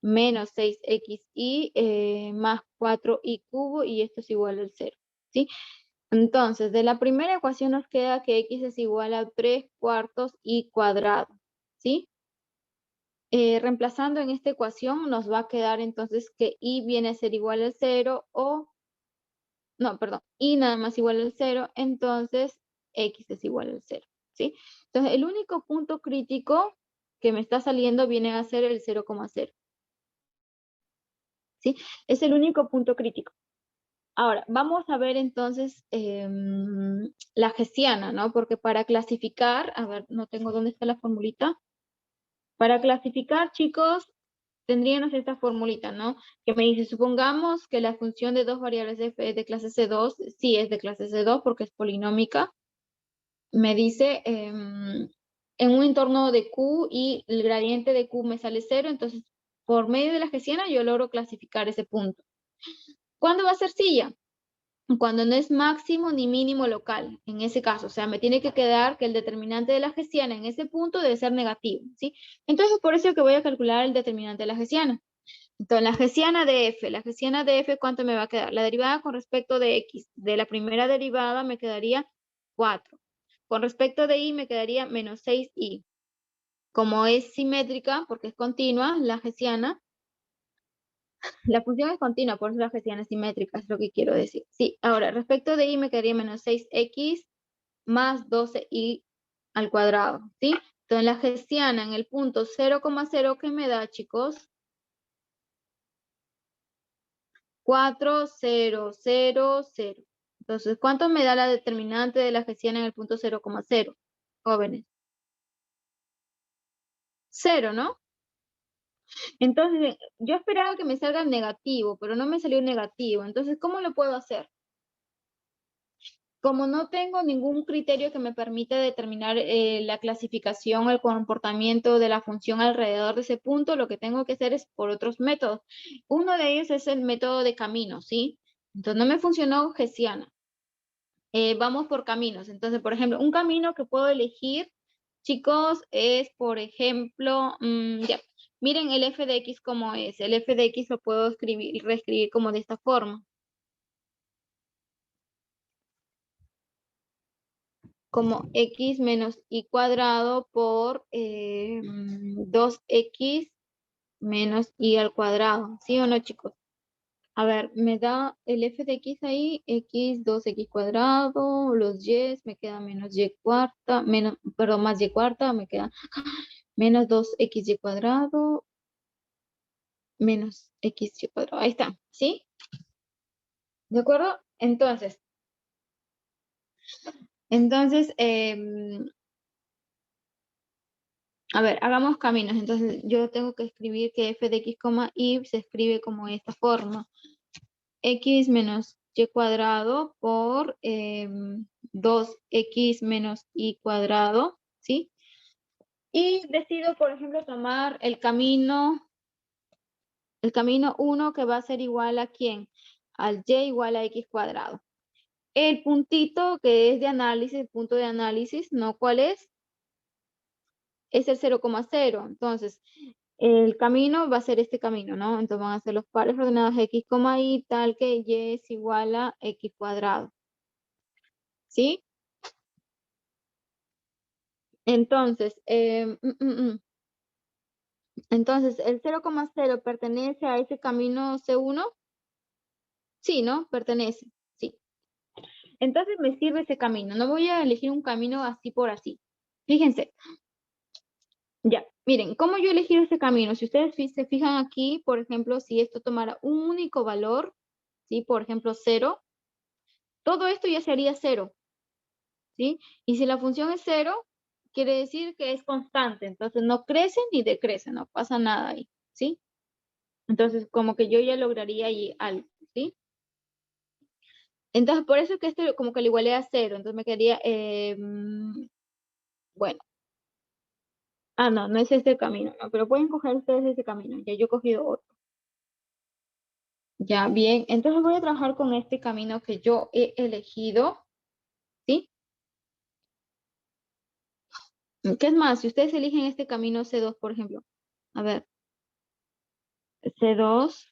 menos 6xy más 4y cubo, y esto es igual al 0, ¿sí? Entonces, de la primera ecuación nos queda que x es igual a 3 cuartos y cuadrado, ¿sí? Reemplazando en esta ecuación nos va a quedar entonces que y viene a ser igual al 0 o, no, perdón, y nada más igual al 0, entonces x es igual al 0, ¿sí? Entonces, el único punto crítico que me está saliendo viene a ser el 0,0, ¿sí? Es el único punto crítico. Ahora, vamos a ver entonces la hessiana, ¿no? Porque para clasificar, a ver, no tengo dónde está la formulita. Para clasificar, chicos, tendríamos esta formulita, ¿no? Que me dice, supongamos que la función de dos variables f es de clase C2, sí es de clase C2 porque es polinómica. Me dice, en un entorno de Q y el gradiente de Q me sale 0, entonces por medio de la hessiana yo logro clasificar ese punto. ¿Cuándo va a ser silla? Cuando no es máximo ni mínimo local, en ese caso, o sea, me tiene que quedar que el determinante de la hessiana en ese punto debe ser negativo, ¿sí? Entonces, por eso que voy a calcular el determinante de la hessiana. Entonces, la hessiana de f, ¿cuánto me va a quedar? La derivada con respecto de x, de la primera derivada me quedaría 4. Con respecto de y me quedaría menos 6y. Como es simétrica, porque es continua, la hessiana, la función es continua, por eso la hessiana es simétrica, es lo que quiero decir. Sí, ahora, respecto de y me quedaría menos 6x más 12y al cuadrado, ¿sí? Entonces, la hessiana en el punto 0,0 que me da, chicos, 4,0,0,0. Entonces, ¿cuánto me da la determinante de la hessiana en el punto 0,0? Jóvenes. 0, ¿no? Entonces, yo esperaba que me salga negativo, pero no me salió negativo. Entonces, ¿cómo lo puedo hacer? Como no tengo ningún criterio que me permita determinar la clasificación o el comportamiento de la función alrededor de ese punto, lo que tengo que hacer es por otros métodos. Uno de ellos es el método de caminos, ¿sí? Entonces, no me funcionó hessiana. Vamos por caminos. Entonces, por ejemplo, un camino que puedo elegir, chicos, es, por ejemplo, ya, miren el f de x como es. El f de x lo puedo reescribir como de esta forma. Como x menos y cuadrado por 2x menos y al cuadrado. ¿Sí o no, chicos? A ver, me da el f de x ahí, x, 2x cuadrado, los y, me queda menos y cuarta, menos, perdón, más y cuarta, me queda menos 2xy cuadrado, menos xy cuadrado. Ahí está, ¿sí? ¿De acuerdo? Entonces, a ver, hagamos caminos. Entonces, yo tengo que escribir que f de x, y se escribe como esta forma. X menos y cuadrado por 2x menos y cuadrado, ¿sí? Y decido, por ejemplo, tomar el camino 1 que va a ser igual a ¿quién? Al y igual a x cuadrado. El puntito que es de análisis, el punto de análisis, ¿no? ¿Cuál es? es el 0,0. Entonces, el camino va a ser este camino, ¿no? Entonces van a ser los pares ordenados x, y tal que y es igual a x cuadrado. ¿Sí? Entonces, entonces, ¿el 0,0 pertenece a ese camino C1? Sí, ¿no? Pertenece, sí. Entonces me sirve ese camino. No voy a elegir un camino así por así. Fíjense, ya, miren, ¿cómo yo elegí ese camino? Si ustedes se fijan aquí, por ejemplo, si esto tomara un único valor, ¿sí? Por ejemplo, 0, todo esto ya sería 0, ¿sí? Y si la función es 0, quiere decir que es constante, entonces no crece ni decrece, no pasa nada ahí, ¿sí? Entonces, como que yo ya lograría ahí algo, ¿sí? Entonces, por eso es que esto como que lo igualé a 0, entonces me quedaría, bueno, no, no es este el camino, no, pero pueden coger ustedes ese camino, ya yo he cogido otro. Ya, bien, entonces voy a trabajar con este camino que yo he elegido, ¿sí? ¿Qué es más? Si ustedes eligen este camino C2, por ejemplo, a ver, C2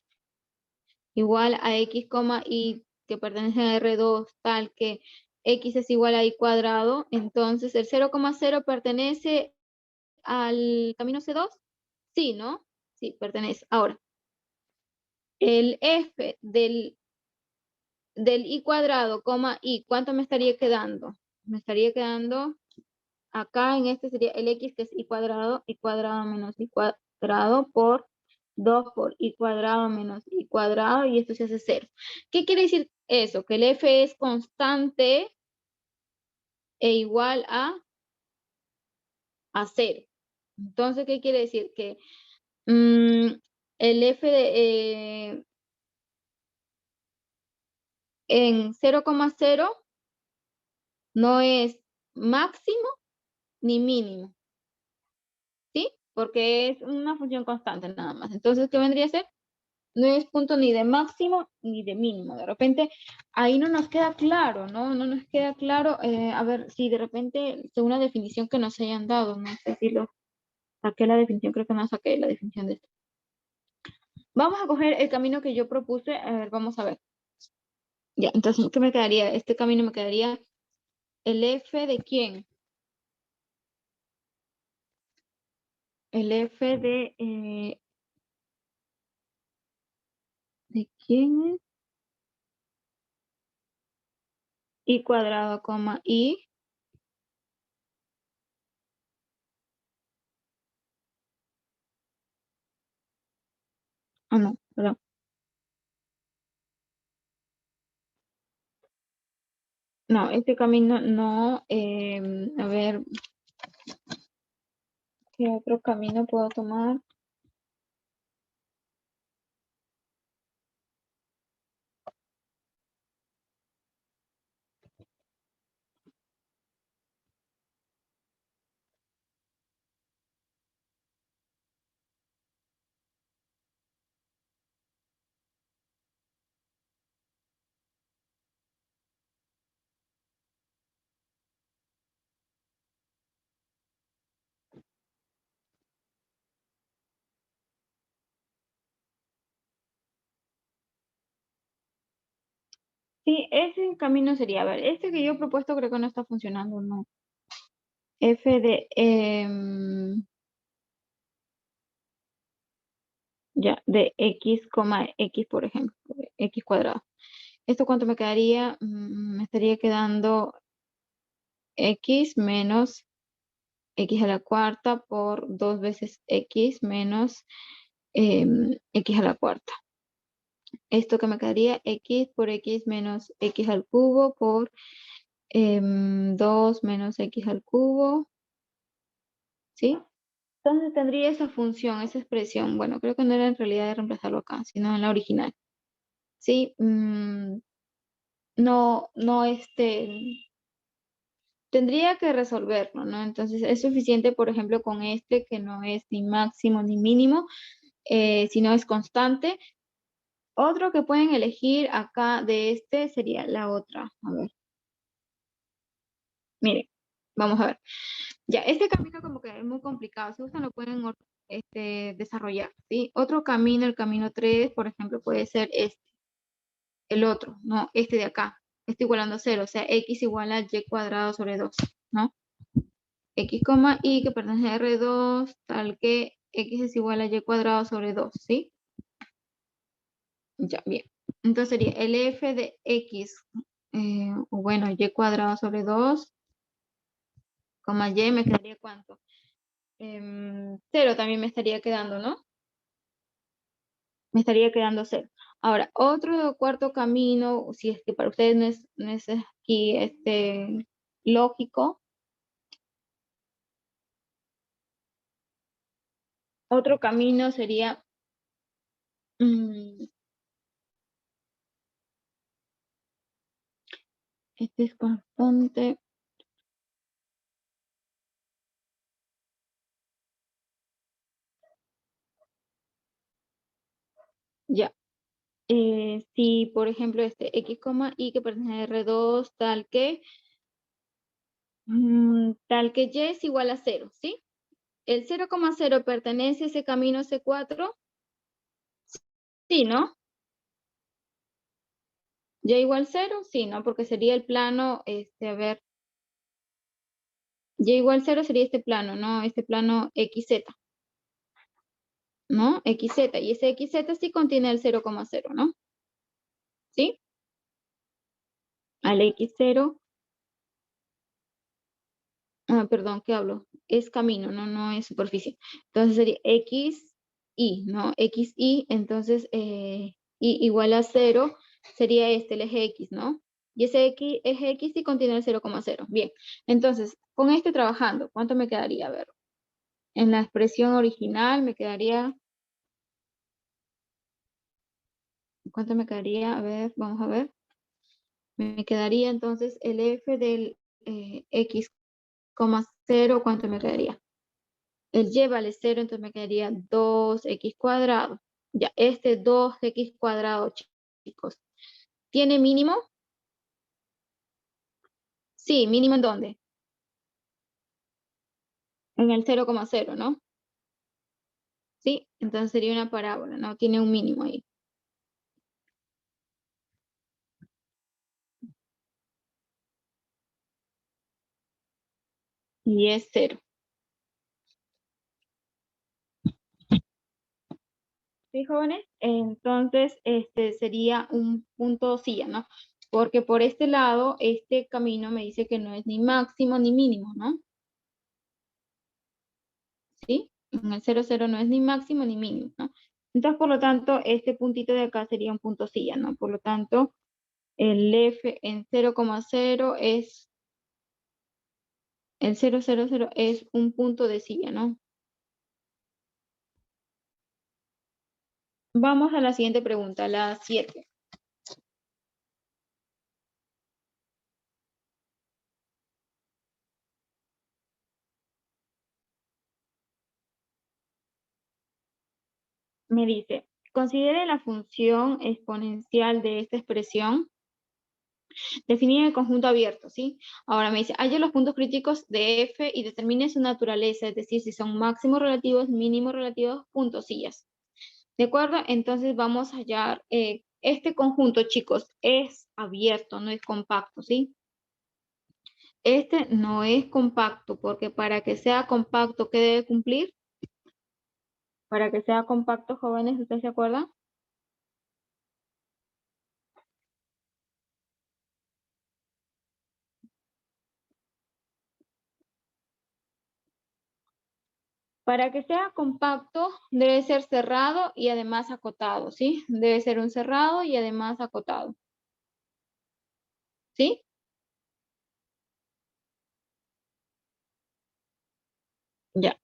igual a X, Y que pertenece a R2, tal que X es igual a Y cuadrado, entonces el 0,0 pertenece al camino C2, sí, ¿no? Sí, pertenece. Ahora, el F del Y cuadrado, Y, ¿cuánto me estaría quedando? Me estaría quedando acá en este sería el X que es Y cuadrado menos Y cuadrado por 2 por Y cuadrado menos Y cuadrado y esto se hace 0. ¿Qué quiere decir eso? Que el F es constante e igual a 0. Entonces, ¿qué quiere decir? Que el F en 0,0 no es máximo ni mínimo, ¿sí? Porque es una función constante nada más. Entonces, ¿qué vendría a ser? No es punto ni de máximo ni de mínimo. De repente, ahí no nos queda claro, ¿no? No nos queda claro. A ver, si de repente, según una definición que nos hayan dado, no sé si lo saqué la definición, creo que no saqué la definición de esto. Vamos a coger el camino que yo propuse. A ver, vamos a ver. Ya, entonces, ¿qué me quedaría? Este camino me quedaría el F de quién? El F ¿de quién es? Y cuadrado, Y. No, perdón. No, este camino no. A ver, ¿qué otro camino puedo tomar? Sí, ese camino sería, a ver, este que yo he propuesto creo que no está funcionando, no. F de, ya, de X, X, por ejemplo, de X cuadrado. ¿Esto cuánto me quedaría? Me estaría quedando X menos X a la cuarta por 2 veces X menos X a la cuarta. Esto que me quedaría X por X menos X al cubo por 2 menos X al cubo, ¿sí? Entonces tendría esa función, esa expresión. Bueno, creo que no era en realidad de reemplazarlo acá, sino en la original. Sí, no, no, tendría que resolverlo, ¿no? Entonces es suficiente, por ejemplo, con este que no es ni máximo ni mínimo, sino es constante. Otro que pueden elegir acá de este sería la otra. A ver, miren. Vamos a ver. Ya, este camino como que es muy complicado. Si ustedes lo pueden desarrollar, ¿sí? Otro camino, el camino 3, por ejemplo, puede ser este, el otro, ¿no? Este de acá. Este igualando a 0, o sea, x igual a y cuadrado sobre 2, ¿no? X, y que pertenece a R2, tal que x es igual a y cuadrado sobre 2, ¿sí? Ya, bien. Entonces sería el f de x, o bueno, y cuadrado sobre 2, y me quedaría ¿cuánto? 0 también me estaría quedando, ¿no? Me estaría quedando 0. Ahora, otro cuarto camino, si es que para ustedes no es aquí lógico, otro camino sería, este es constante, ya. Si, por ejemplo, este x, y que pertenece a R2, tal que y es igual a 0, ¿sí? El 0,0 pertenece a ese camino C4, sí, ¿no? Y igual 0, sí, ¿no? Porque sería el plano, a ver, y igual 0 sería este plano, ¿no? Este plano XZ, ¿no? XZ, y ese XZ sí contiene el 0,0, ¿no? ¿Sí? Al X0, perdón, ¿qué hablo? Es camino, no es superficie. Entonces sería XY, ¿no? XY, entonces Y igual a 0 sería el eje X, ¿no? Y ese eje X sí contiene el 0,0. Bien, entonces, con este trabajando, ¿cuánto me quedaría? A ver, en la expresión original me quedaría, ¿cuánto me quedaría? A ver, vamos a ver. Me quedaría entonces el f del X, 0, ¿cuánto me quedaría? El y vale 0, entonces me quedaría 2x cuadrado. Ya, este 2x cuadrado, chicos, ¿tiene mínimo? Sí, mínimo ¿en dónde? En el 0,0, ¿no? Sí, entonces sería una parábola, ¿no? Tiene un mínimo ahí. Y es 0. ¿Sí, jóvenes? Entonces, este sería un punto silla, ¿no? Porque por este lado, este camino me dice que no es ni máximo ni mínimo, ¿no? ¿Sí? En el 0,0 no es ni máximo ni mínimo, ¿no? Entonces, por lo tanto, este puntito de acá sería un punto silla, ¿no? Por lo tanto, el F en 0,0 es, el 0,00 es un punto de silla, ¿no? Vamos a la siguiente pregunta, la 7. Me dice, considere la función exponencial de esta expresión definida en el conjunto abierto, ¿sí? Ahora me dice, halle los puntos críticos de f y determine su naturaleza, es decir, si son máximos relativos, mínimos relativos, puntosillas. ¿De acuerdo? Entonces vamos a hallar, este conjunto, chicos, es abierto, no es compacto, ¿sí? Este no es compacto, porque para que sea compacto, ¿qué debe cumplir? Para que sea compacto, jóvenes, ¿ustedes se acuerdan? Para que sea compacto, debe ser cerrado y además acotado, ¿sí? Debe ser un cerrado y además acotado, ¿sí? Ya,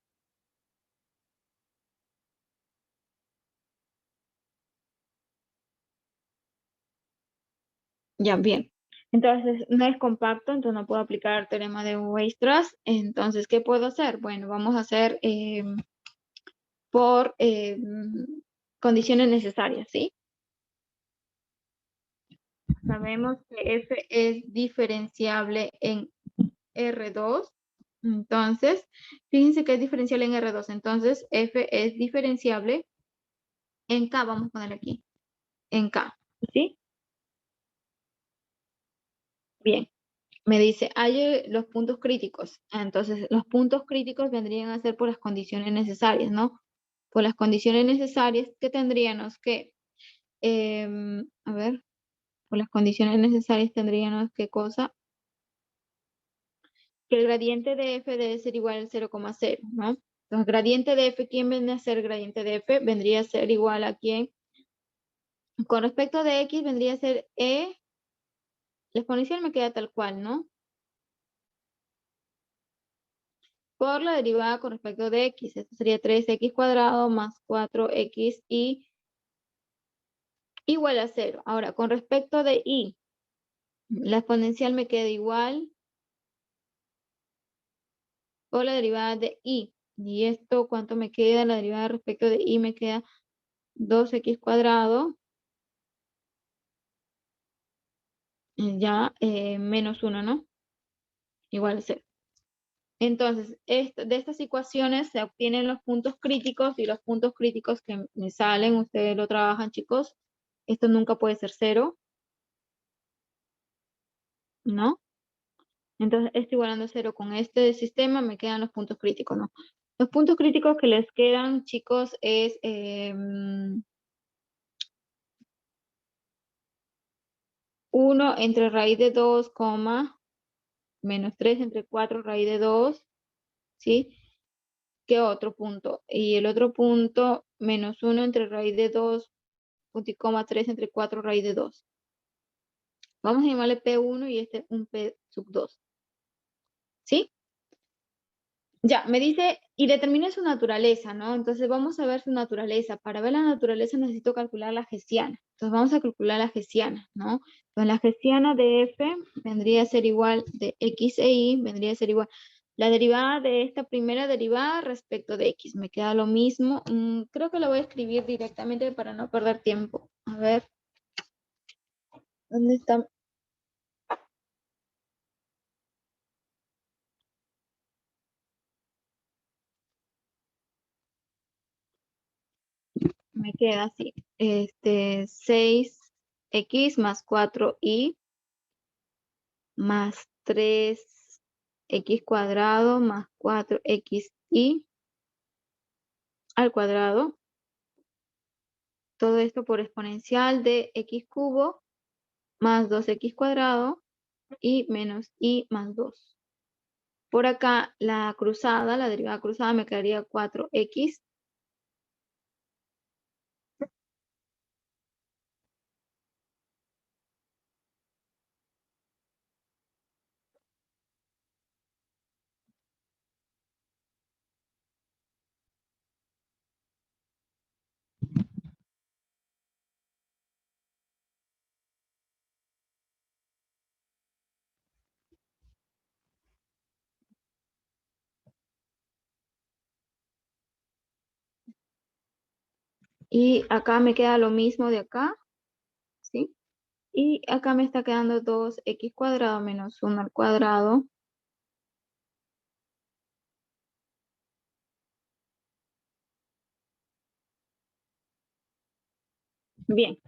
ya, bien. Entonces, no es compacto, entonces no puedo aplicar el teorema de Weierstrass. Entonces, ¿qué puedo hacer? Bueno, vamos a hacer por condiciones necesarias, ¿sí? Sabemos que F es diferenciable en R2 Entonces, fíjense que es diferenciable en R2. Entonces, F es diferenciable en K. Vamos a poner aquí, en K. ¿Sí? Bien. Me dice, hay los puntos críticos. Entonces, los puntos críticos vendrían a ser por las condiciones necesarias, ¿no? Por las condiciones necesarias que tendríamos que, a ver, por las condiciones necesarias tendríamos que cosa, que el gradiente de f debe ser igual al 0,0, ¿no? Entonces, gradiente de f, ¿quién viene a ser gradiente de f? Vendría a ser igual a quién. Con respecto de x, vendría a ser e, la exponencial me queda tal cual, ¿no? Por la derivada con respecto de x. Esto sería 3x cuadrado más 4x y igual a 0. Ahora, con respecto de y, la exponencial me queda igual por la derivada de y. Y esto, ¿cuánto me queda? La derivada respecto de y me queda 2x cuadrado, ya menos 1, ¿no? Igual a 0. Entonces, de estas ecuaciones se obtienen los puntos críticos y los puntos críticos que me salen, ustedes lo trabajan, chicos. Esto nunca puede ser 0, ¿no? Entonces, esto igualando a 0 con este sistema me quedan los puntos críticos, ¿no? Los puntos críticos que les quedan, chicos, es 1 entre raíz de 2, menos 3 entre 4 raíz de 2, ¿sí? ¿Qué otro punto? Y el otro punto, menos 1 entre raíz de 2, punto y coma 3 entre 4 raíz de 2. Vamos a llamarle P1 y este un P sub 2. ¿Sí? Ya, me dice, y determine su naturaleza, ¿no? Entonces vamos a ver su naturaleza. Para ver la naturaleza necesito calcular la hessiana. Entonces vamos a calcular la hessiana, ¿no? Entonces la hessiana de f vendría a ser igual de x e y, vendría a ser igual. La derivada de esta primera derivada respecto de x. Me queda lo mismo. Creo que lo voy a escribir directamente para no perder tiempo. A ver, ¿dónde está? Me queda así. 6x más 4y más 3x cuadrado más 4xy al cuadrado. Todo esto por exponencial de x cubo más 2x cuadrado y menos y más 2. Por acá la cruzada, la derivada cruzada me quedaría 4x y acá me queda lo mismo de acá, ¿sí? Y acá me está quedando 2x cuadrado menos 1 al cuadrado. Bien,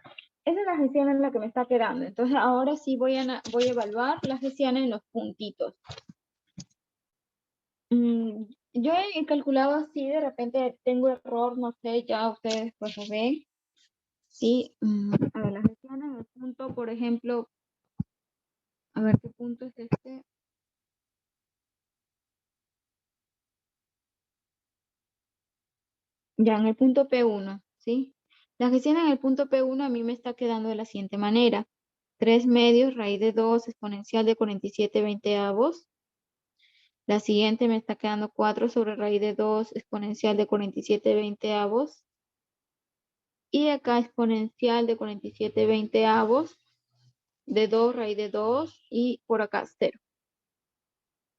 esa es la gestión en la que me está quedando. Entonces ahora sí voy a evaluar la gestión en los puntitos. Yo he calculado así, de repente tengo error, no sé, ya ustedes pues lo ven. Sí, a ver, la gestión en el punto, por ejemplo, a ver qué punto es este. Ya en el punto P1, ¿sí? La gestión en el punto P1 a mí me está quedando de la siguiente manera. 3 medios, raíz de 2, exponencial de 47 veinteavos. La siguiente me está quedando 4 sobre raíz de 2, exponencial de 47 veinteavos. Y acá exponencial de 47 veinteavos de 2 raíz de 2 y por acá 0.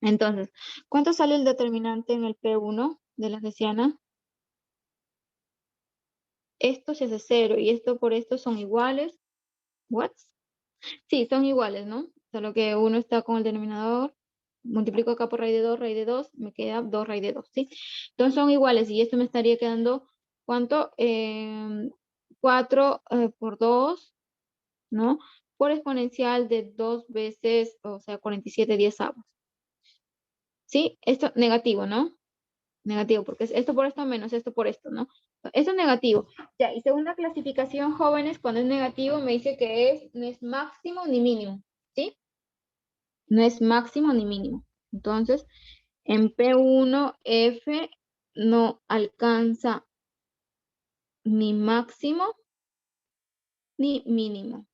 Entonces, ¿cuánto sale el determinante en el P1 de la hessiana? Esto se hace 0 y esto por esto son iguales. ¿What? Sí, son iguales, ¿no? Solo que uno está con el denominador multiplico acá por raíz de 2, me queda 2 raíz de 2, ¿sí? Entonces son iguales y esto me estaría quedando, ¿cuánto? 4 por 2, ¿no? Por exponencial de 2 veces, o sea, 47/10. ¿Sí? Esto negativo, ¿no? Negativo, porque es esto por esto menos esto por esto, ¿no? Esto es negativo. Ya, y segunda clasificación, jóvenes, cuando es negativo me dice que no es máximo ni mínimo, ¿sí? No es máximo ni mínimo. Entonces, en P1, F no alcanza ni máximo ni mínimo,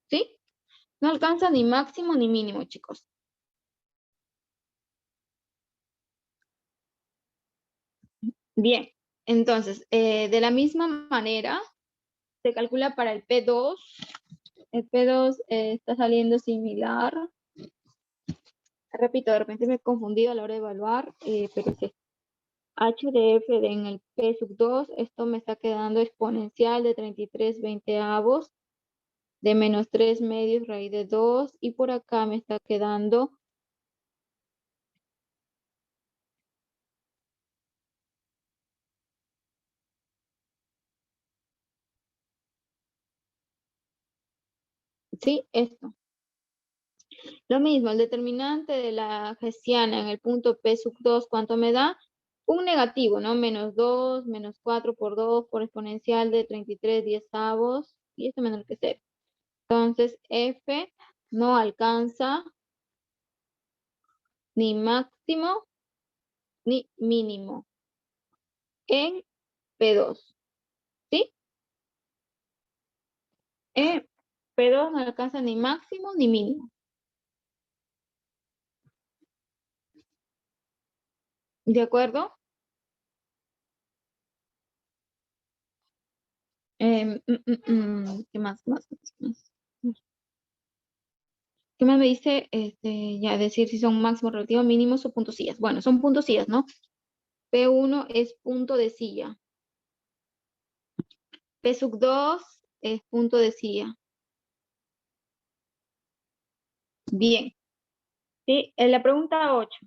¿sí? No alcanza ni máximo ni mínimo, chicos. Bien, entonces, de la misma manera, se calcula para el P2. El P2 está saliendo similar. Repito, de repente me he confundido a la hora de evaluar, pero sí. H de F en el P sub 2, esto me está quedando exponencial de 33/20 de menos 3 medios raíz de 2, y por acá me está quedando, ¿sí? Esto. Lo mismo, el determinante de la hessiana en el punto P sub 2, ¿cuánto me da? Un negativo, ¿no? Menos 2, menos 4 por 2 por exponencial de 33/10, y esto menor que 0. Entonces, F no alcanza ni máximo ni mínimo en P2, ¿sí? En P2 no alcanza ni máximo ni mínimo. ¿De acuerdo? ¿Qué más? ¿Qué más me dice? Ya decir si son máximos, relativos, mínimos o puntos sillas. Bueno, son puntos sillas, ¿no? P1 es punto de silla. P sub 2 es punto de silla. Bien. ¿Sí? En la pregunta 8.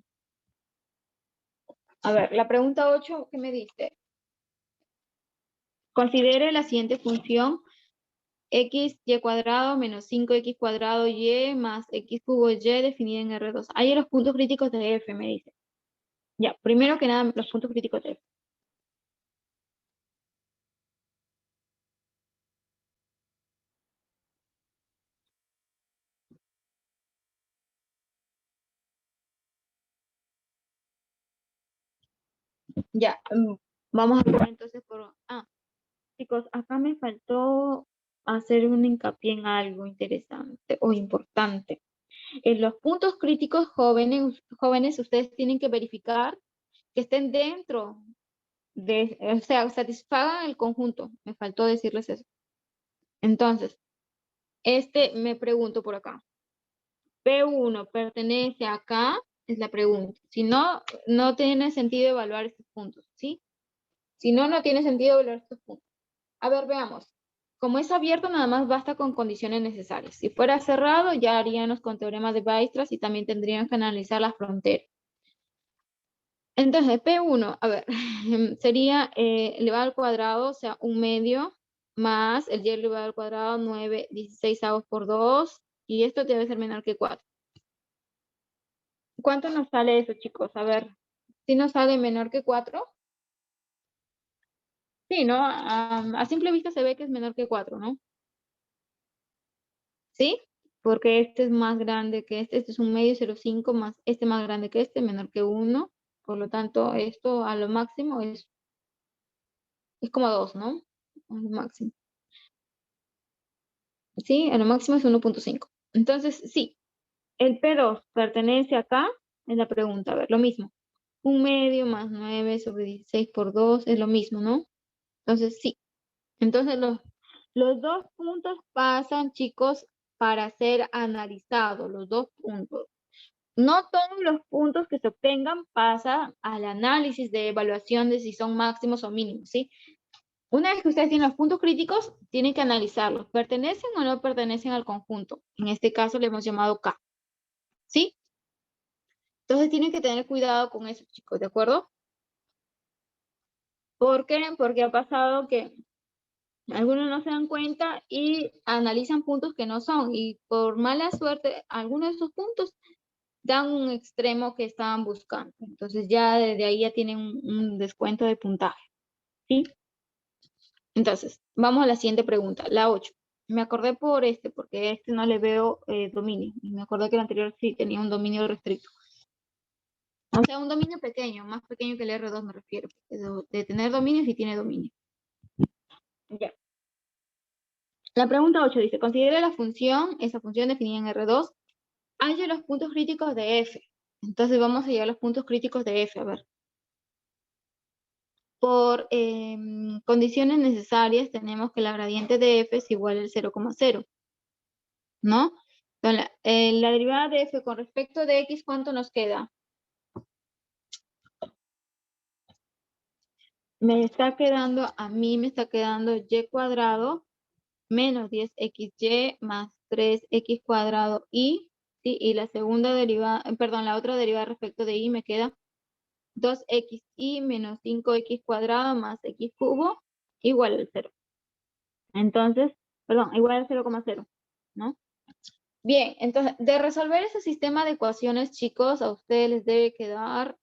A ver, la pregunta 8, ¿qué me dice? Considere la siguiente función: x y cuadrado menos 5x cuadrado y más x cubo y definida en R2. Ahí los puntos críticos de F, me dice. Ya, primero que nada, los puntos críticos de F. Ya, vamos a ver entonces por... chicos, acá me faltó hacer un hincapié en algo interesante o importante. En los puntos críticos jóvenes, ustedes tienen que verificar que estén dentro o sea, satisfagan el conjunto. Me faltó decirles eso. Entonces, me pregunto por acá. P1 pertenece acá, es la pregunta. Si no, no tiene sentido evaluar estos puntos, ¿sí? Si no, no tiene sentido evaluar estos puntos. A ver, veamos. Como es abierto, nada más basta con condiciones necesarias. Si fuera cerrado, ya haríamos con teorema de Weierstrass y también tendrían que analizar las fronteras. Entonces, P1, a ver, sería elevado al cuadrado, o sea, 1/2, más el y elevado al cuadrado, 9/16 por 2, y esto debe ser menor que 4. ¿Cuánto nos sale eso, chicos? A ver, ¿si nos sale menor que 4? Sí, ¿no? A simple vista se ve que es menor que 4, ¿no? ¿Sí? Porque este es más grande que este es 1/2, 0,5, más este más grande que este, menor que 1. Por lo tanto, esto a lo máximo es como 2, ¿no? A lo máximo. ¿Sí? A lo máximo es 1,5. Entonces, sí, el P2 pertenece acá, en la pregunta, a ver, lo mismo. 1/2 más 9/16 por 2 es lo mismo, ¿no? Entonces, sí. Entonces, los dos puntos pasan, chicos, para ser analizados, los dos puntos. No todos los puntos que se obtengan pasan al análisis de evaluación de si son máximos o mínimos, ¿sí? Una vez que ustedes tienen los puntos críticos, tienen que analizarlos. ¿Pertenecen o no pertenecen al conjunto? En este caso le hemos llamado K, ¿sí? Entonces tienen que tener cuidado con eso, chicos, ¿de acuerdo? ¿Por qué? Porque ha pasado que algunos no se dan cuenta y analizan puntos que no son. Y por mala suerte, algunos de esos puntos dan un extremo que estaban buscando. Entonces ya desde ahí ya tienen un descuento de puntaje. ¿Sí? Entonces, vamos a la siguiente pregunta, la 8. Me acordé porque no le veo dominio. Y me acordé que el anterior sí tenía un dominio restricto. O sea, un dominio pequeño, más pequeño que el R2 me refiero. De tener dominio, sí tiene dominio. Ya. La pregunta 8 dice, considere la función, esa función definida en R2, halle los puntos críticos de F. Entonces vamos a hallar los puntos críticos de F, a ver. Por condiciones necesarias tenemos que la gradiente de F es igual al 0,0, ¿no? Entonces, la derivada de F con respecto de X, ¿cuánto nos queda? A mí me está quedando Y cuadrado menos 10xy más 3x cuadrado y, ¿sí? Y la segunda derivada, perdón, la otra derivada respecto de y me queda 2xy menos 5x cuadrado más x cubo igual al 0. Entonces, perdón, igual al 0,0, ¿no? Bien, entonces, de resolver ese sistema de ecuaciones, chicos, a ustedes les debe quedar,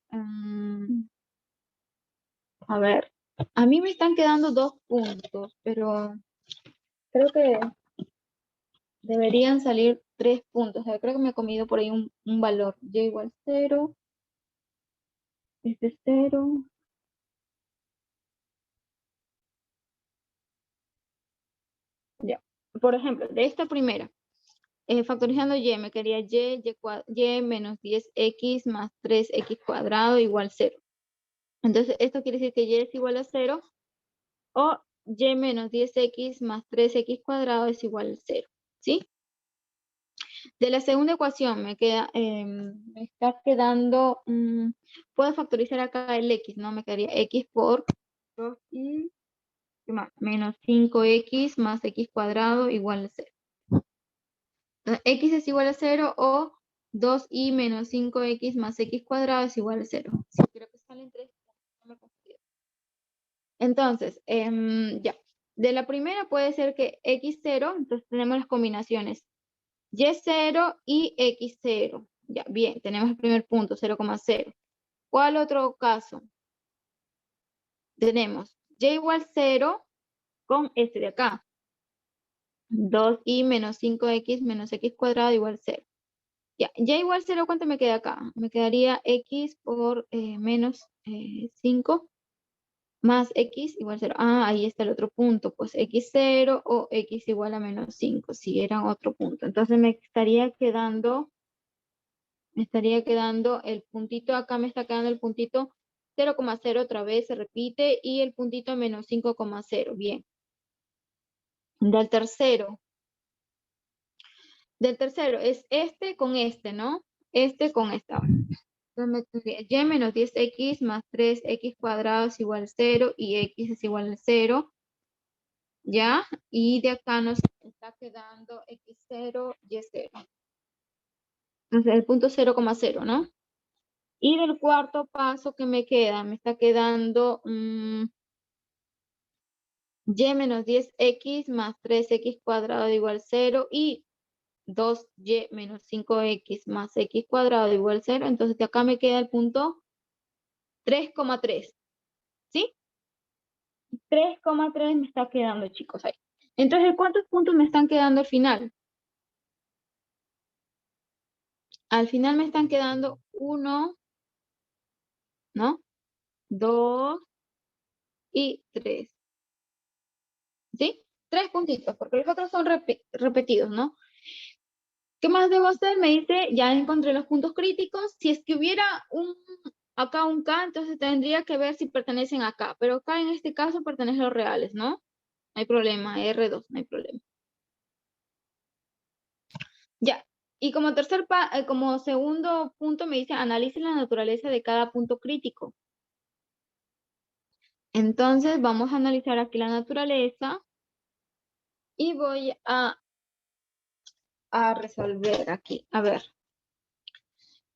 a ver, a mí me están quedando 2 puntos, pero creo que deberían salir 3 puntos. O sea, creo que me he comido por ahí un valor. Y igual 0, este 0. Ya. Por ejemplo, de esta primera, factorizando y, me quedaría y menos 10x más 3x cuadrado igual 0. Entonces, esto quiere decir que y es igual a 0 o y menos 10x más 3x cuadrado es igual a 0. ¿Sí? De la segunda ecuación me está quedando, puedo factorizar acá el x, ¿no? Me quedaría x por 2y menos 5x más x cuadrado igual a 0. Entonces, x es igual a 0 o 2y menos 5x más x cuadrado es igual a 0. Sí, creo que salen 3. No me confundo. Entonces, ya. De la primera puede ser que x0, entonces tenemos las combinaciones y0 y x0. Ya, bien, tenemos el primer punto, 0,0. ¿Cuál otro caso? Tenemos y igual 0 con este de acá. 2y menos 5x menos x cuadrado igual 0. Ya, y igual 0, ¿cuánto me queda acá? Me quedaría x por menos 5 más x igual 0. Ah, ahí está el otro punto. Pues x0 o x igual a menos 5, si era otro punto. Entonces me estaría quedando el puntito, acá me está quedando el puntito 0,0 otra vez, se repite, y el puntito menos 5,0. Bien. Del tercero. Del tercero es este con este, ¿no? Este con esta. Entonces me tendría y menos 10x más 3x cuadrado es igual a 0 y x es igual a 0. ¿Ya? Y de acá nos está quedando x0 y 0. Entonces el punto 0,0, ¿no? Y del cuarto paso que me queda, me está quedando y menos 10x más 3x cuadrado igual a 0 y 2y menos 5x más x cuadrado igual a 0. Entonces de acá me queda el punto 3,3. ¿Sí? 3,3 me está quedando, chicos, ahí. Entonces, ¿cuántos puntos me están quedando al final? Al final me están quedando 1, ¿no? 2 y 3. ¿Sí? 3 puntitos, porque los otros son repetidos, ¿no? ¿Qué más debo hacer? Me dice, ya encontré los puntos críticos. Si es que hubiera acá un K, entonces tendría que ver si pertenecen acá. Pero acá en este caso pertenecen los reales, ¿no? No hay problema, R2, no hay problema. Ya. Y como segundo punto me dice, analice la naturaleza de cada punto crítico. Entonces vamos a analizar aquí la naturaleza y voy a resolver aquí. A ver.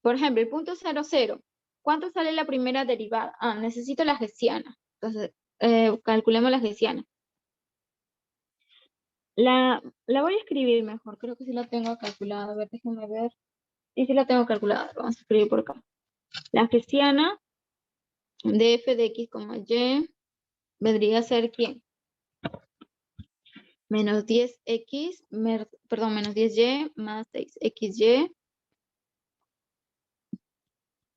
Por ejemplo, el punto 0, 0. ¿Cuánto sale la primera derivada? Ah, necesito la hessiana. Entonces, calculemos la hessiana. La voy a escribir mejor. Creo que sí la tengo calculada. A ver, déjenme ver. Sí la tengo calculada. Vamos a escribir por acá. La hessiana de f de x, y vendría a ser ¿quién? Menos 10x, perdón, menos 10y más 6xy.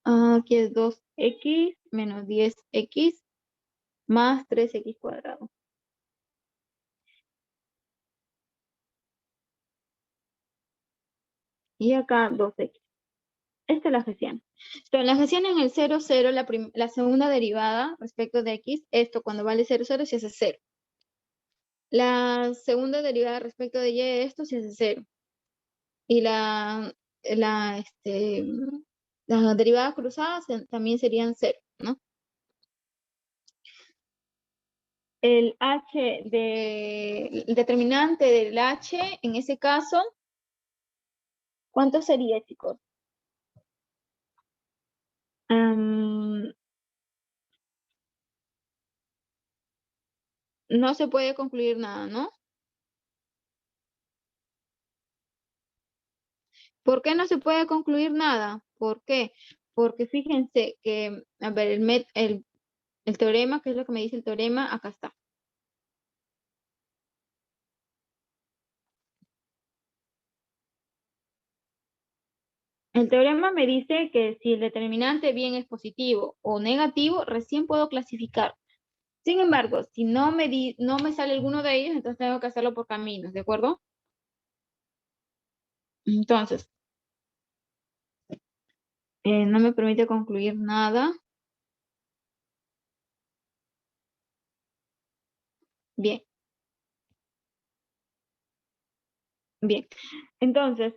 Aquí es 2x menos 10x más 3x cuadrado. Y acá 2x. Esta es la hessiana. Entonces, la hessiana en el 0, 0, la segunda derivada respecto de x, esto cuando vale 0, 0 se hace 0. La segunda derivada respecto de y, esto se hace 0. Y las derivadas cruzadas también serían 0, ¿no? El determinante del h, en ese caso, ¿cuánto sería, chicos? No se puede concluir nada, ¿no? ¿Por qué no se puede concluir nada? ¿Por qué? Porque fíjense que, a ver, el teorema, ¿qué es lo que me dice el teorema? Acá está. El teorema me dice que si el determinante bien es positivo o negativo, recién puedo clasificar. Sin embargo, si no me sale alguno de ellos, entonces tengo que hacerlo por caminos, ¿de acuerdo? Entonces, no me permite concluir nada. Bien, bien. Entonces,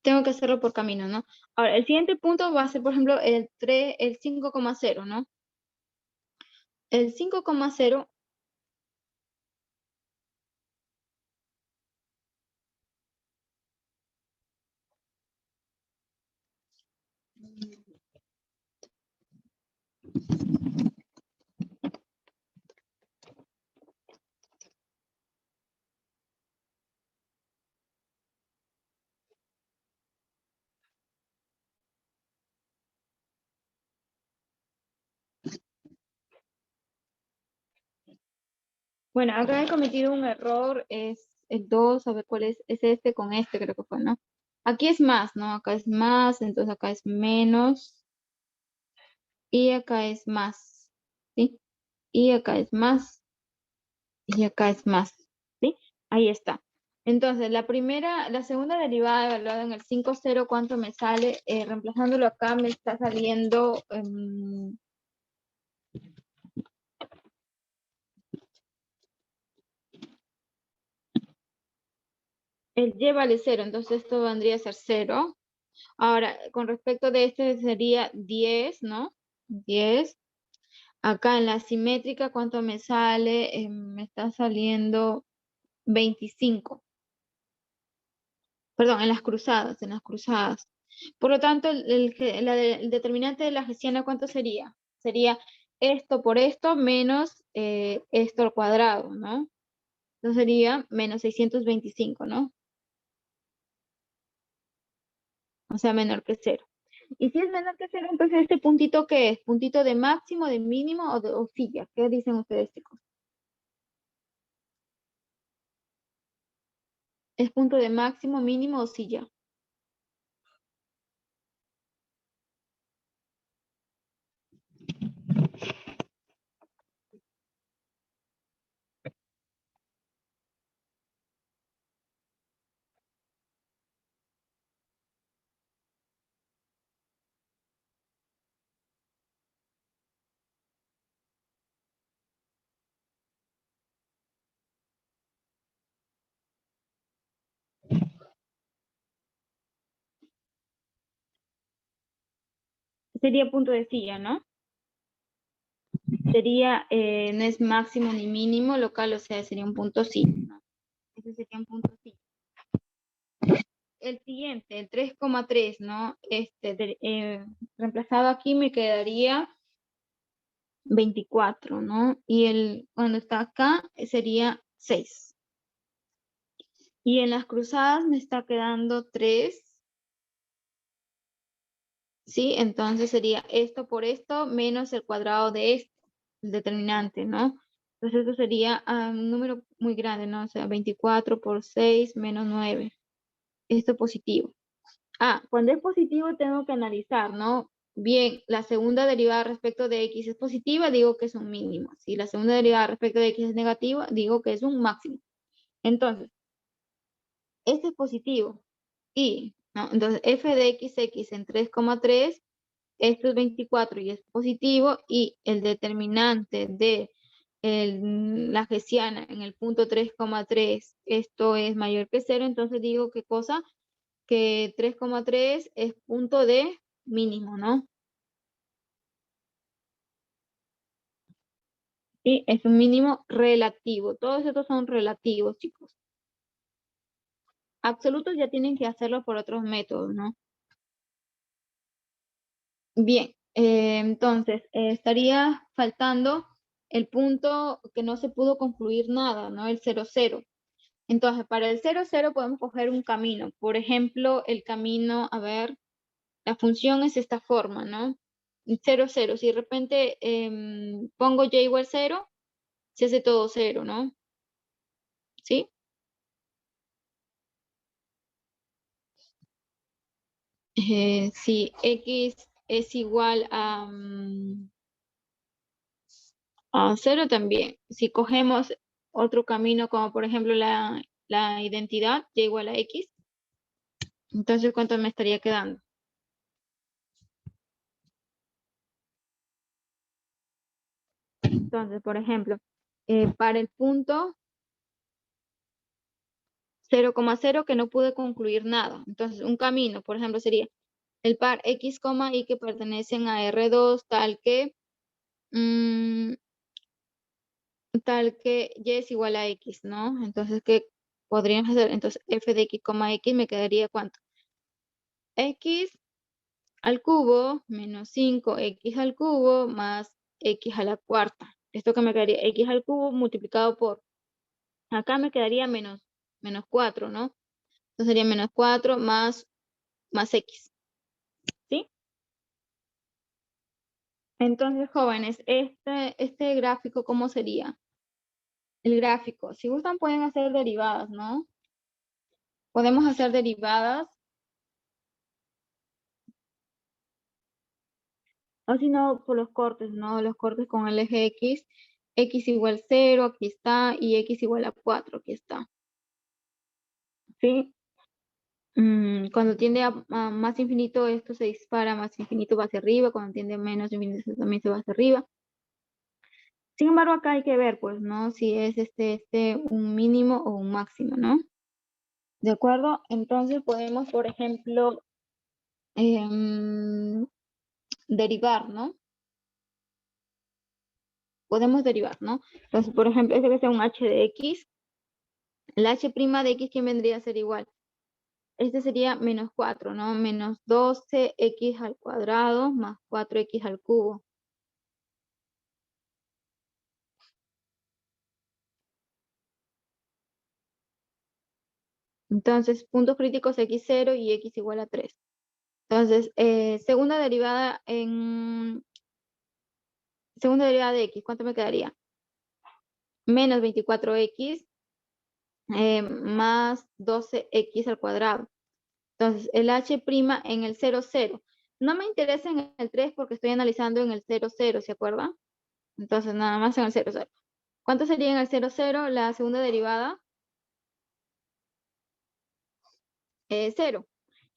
tengo que hacerlo por camino, ¿no? Ahora, el siguiente punto va a ser, por ejemplo, el 5,0, ¿no? El 5,0, bueno, acá he cometido un error, es el 2, a ver cuál es este con este, creo que fue, ¿no? Aquí es más, ¿no? Acá es más, entonces acá es menos, y acá es más, ¿sí? Y acá es más, y acá es más, ¿sí? Ahí está. Entonces, la segunda derivada evaluada en el 5,0, ¿cuánto me sale? Reemplazándolo acá me está saliendo el y vale 0, entonces esto vendría a ser 0. Ahora, con respecto de este sería 10, ¿no? 10. Acá en la simétrica, ¿cuánto me sale? Me está saliendo 25. Perdón, en las cruzadas, en las cruzadas. Por lo tanto, el determinante de la hessiana, ¿cuánto sería? Sería esto por esto menos esto al cuadrado, ¿no? Entonces sería menos 625, ¿no? O sea, menor que 0. Y si es menor que 0, entonces este puntito, ¿qué es? ¿Puntito de máximo, de mínimo o de silla? ¿Qué dicen ustedes, chicos? ¿Es punto de máximo, mínimo o silla? Sería punto de silla, ¿no? Sería, no es máximo ni mínimo local, o sea, sería un punto sí, ¿no? Ese sería un punto sí. el siguiente, el 3,3, ¿no? Reemplazado aquí me quedaría 24, ¿no? Y cuando está acá sería 6. Y en las cruzadas me está quedando 3. ¿Sí? Entonces sería esto por esto menos el cuadrado de esto, el determinante, ¿no? Entonces esto sería un número muy grande, ¿no? O sea, 24 por 6 menos 9. Esto positivo. Cuando es positivo tengo que analizar, ¿no? Bien, la segunda derivada respecto de x es positiva, digo que es un mínimo. Si la segunda derivada respecto de x es negativa, digo que es un máximo. Entonces, este es positivo. ¿No? Entonces, f de x en 3,3, esto es 24 y es positivo, y el determinante de la hessiana en el punto 3,3, esto es mayor que 0, entonces digo qué cosa, que 3,3 es punto de mínimo, ¿no? Y es un mínimo relativo. Todos estos son relativos, chicos. Absolutos ya tienen que hacerlo por otros métodos, ¿no? Bien, entonces estaría faltando el punto que no se pudo concluir nada, ¿no? El 0, 0. Entonces, para el 0, 0 podemos coger un camino. Por ejemplo, el camino, a ver, la función es esta forma, ¿no? 0, 0. Si de repente pongo y igual 0, se hace todo 0, ¿no? ¿Sí? Si x es igual a 0 también. Si cogemos otro camino, como por ejemplo la identidad y igual a x, entonces ¿cuánto me estaría quedando? Entonces, por ejemplo, para el punto 0,0 que no pude concluir nada. Entonces, un camino, por ejemplo, sería el par x, y que pertenecen a R2 mm, tal que y es igual a x, ¿no? Entonces, ¿qué podríamos hacer? Entonces, f de x, x me quedaría ¿cuánto? X al cubo menos 5x al cubo más x a la cuarta. Esto que me quedaría x al cubo multiplicado por, acá me quedaría menos 4, ¿no? Entonces sería menos 4 más x, ¿sí? Entonces, jóvenes, este gráfico, ¿cómo sería? El gráfico, si gustan pueden hacer derivadas, ¿no? Podemos hacer derivadas, o si no, por los cortes, ¿no? Los cortes con el eje x, x igual 0, aquí está, y x igual a 4, aquí está, ¿sí? Cuando tiende a más infinito, esto se dispara, más infinito va hacia arriba, cuando tiende a menos infinito también se va hacia arriba. Sin embargo, acá hay que ver, pues, ¿no? Si es un mínimo o un máximo, ¿no? ¿De acuerdo? Entonces podemos, por ejemplo, derivar, ¿no? Podemos derivar, ¿no? Entonces, por ejemplo, este que sea un h de x, la h' de x, ¿quién vendría a ser igual? Este sería menos 4, ¿no? Menos 12x al cuadrado más 4x al cubo. Entonces, puntos críticos x0 y x igual a 3. Entonces, segunda derivada de x, ¿cuánto me quedaría? Menos 24x más 12x al cuadrado. Entonces, el h' en el 0, 0. No me interesa en el 3 porque estoy analizando en el 0, 0, ¿se acuerdan? Entonces, nada más en el 0, 0. ¿Cuánto sería en el 0, 0 la segunda derivada? 0.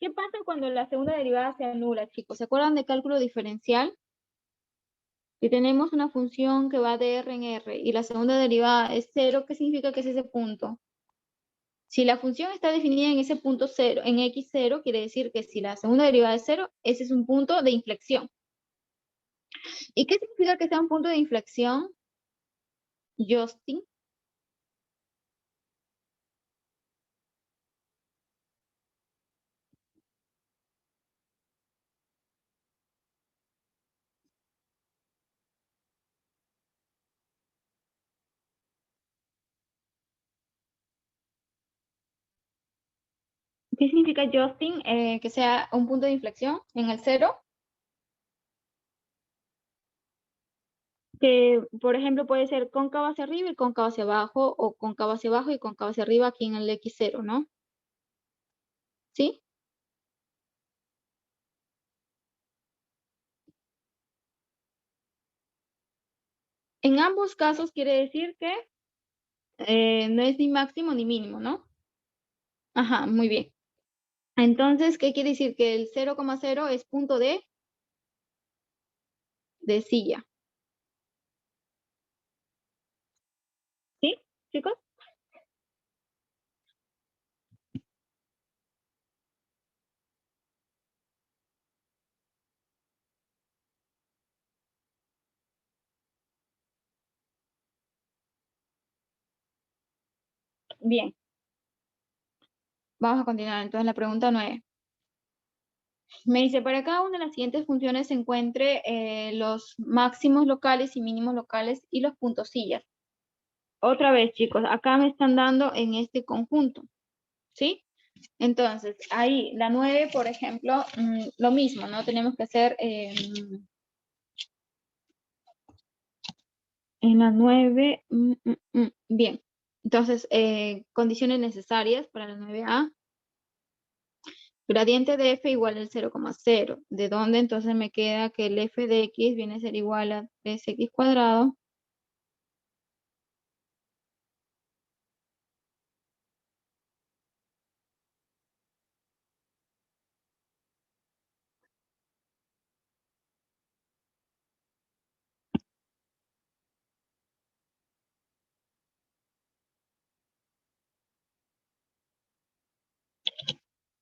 ¿Qué pasa cuando la segunda derivada se anula, chicos? ¿Se acuerdan de cálculo diferencial? Si tenemos una función que va de R en R y la segunda derivada es 0, ¿qué significa que es ese punto? Si la función está definida en ese punto 0, en x0, quiere decir que si la segunda derivada es 0, ese es un punto de inflexión. ¿Y qué significa que sea un punto de inflexión, Justin? ¿Qué significa Justin? Que sea un punto de inflexión en el cero. Que, por ejemplo, puede ser cóncavo hacia arriba y cóncavo hacia abajo, o cóncavo hacia abajo y cóncavo hacia arriba aquí en el X0, ¿no? ¿Sí? En ambos casos quiere decir que no es ni máximo ni mínimo, ¿no? Ajá, muy bien. Entonces, ¿qué quiere decir? Que el 0,0 es punto de silla. ¿Sí, chicos? Bien, vamos a continuar. Entonces, la pregunta 9. Me dice, para cada una de las siguientes funciones se encuentre los máximos locales y mínimos locales y los puntos sillas. Otra vez, chicos, acá me están dando en este conjunto, ¿sí? Entonces, ahí, la 9, por ejemplo, lo mismo, ¿no? Tenemos que hacer en la 9, bien. Entonces, condiciones necesarias para la 9A. Gradiente de f igual al 0,0. ¿De dónde entonces me queda que el f de x viene a ser igual a 3x cuadrado?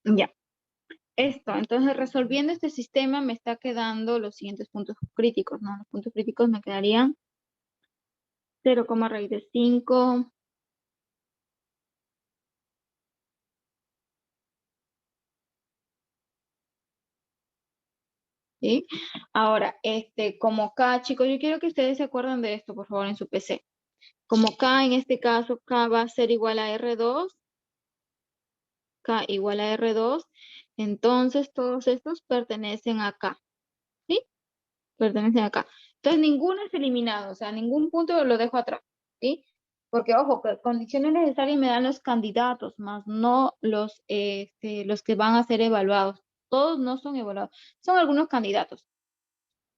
Ya. Esto, entonces resolviendo este sistema me está quedando los siguientes puntos críticos, ¿no? Los puntos críticos me quedarían 0, raíz de 5. ¿Sí? Ahora, como K, chicos, yo quiero que ustedes se acuerden de esto, por favor, en su PC. Como K, en este caso, K va a ser igual a R2, K igual a R2, entonces todos estos pertenecen a K, ¿sí? Pertenecen acá. Entonces, ninguno es eliminado, o sea, ningún punto lo dejo atrás, ¿sí? Porque, ojo, que condiciones necesarias me dan los candidatos, más no los que van a ser evaluados. Todos no son evaluados, son algunos candidatos.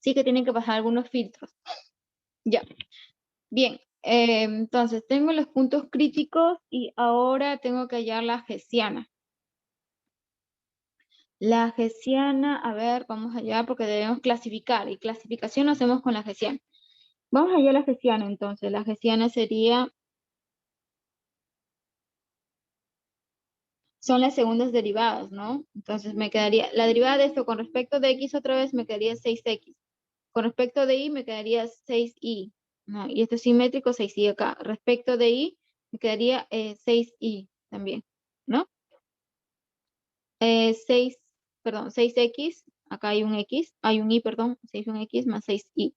Sí que tienen que pasar algunos filtros. Ya, bien. Entonces, tengo los puntos críticos y ahora tengo que hallar la hessiana. La hessiana, a ver, vamos allá porque debemos clasificar y clasificación lo hacemos con la hessiana. Vamos allá a la hessiana entonces. La hessiana son las segundas derivadas, ¿no? Entonces me quedaría, la derivada de esto con respecto de x otra vez me quedaría 6x. Con respecto de y me quedaría 6y, ¿no? Y esto es simétrico, 6y acá. Respecto de y me quedaría 6y también, ¿no? 6, perdón, 6x, acá hay un x, hay un y, perdón, 6 un x más 6y.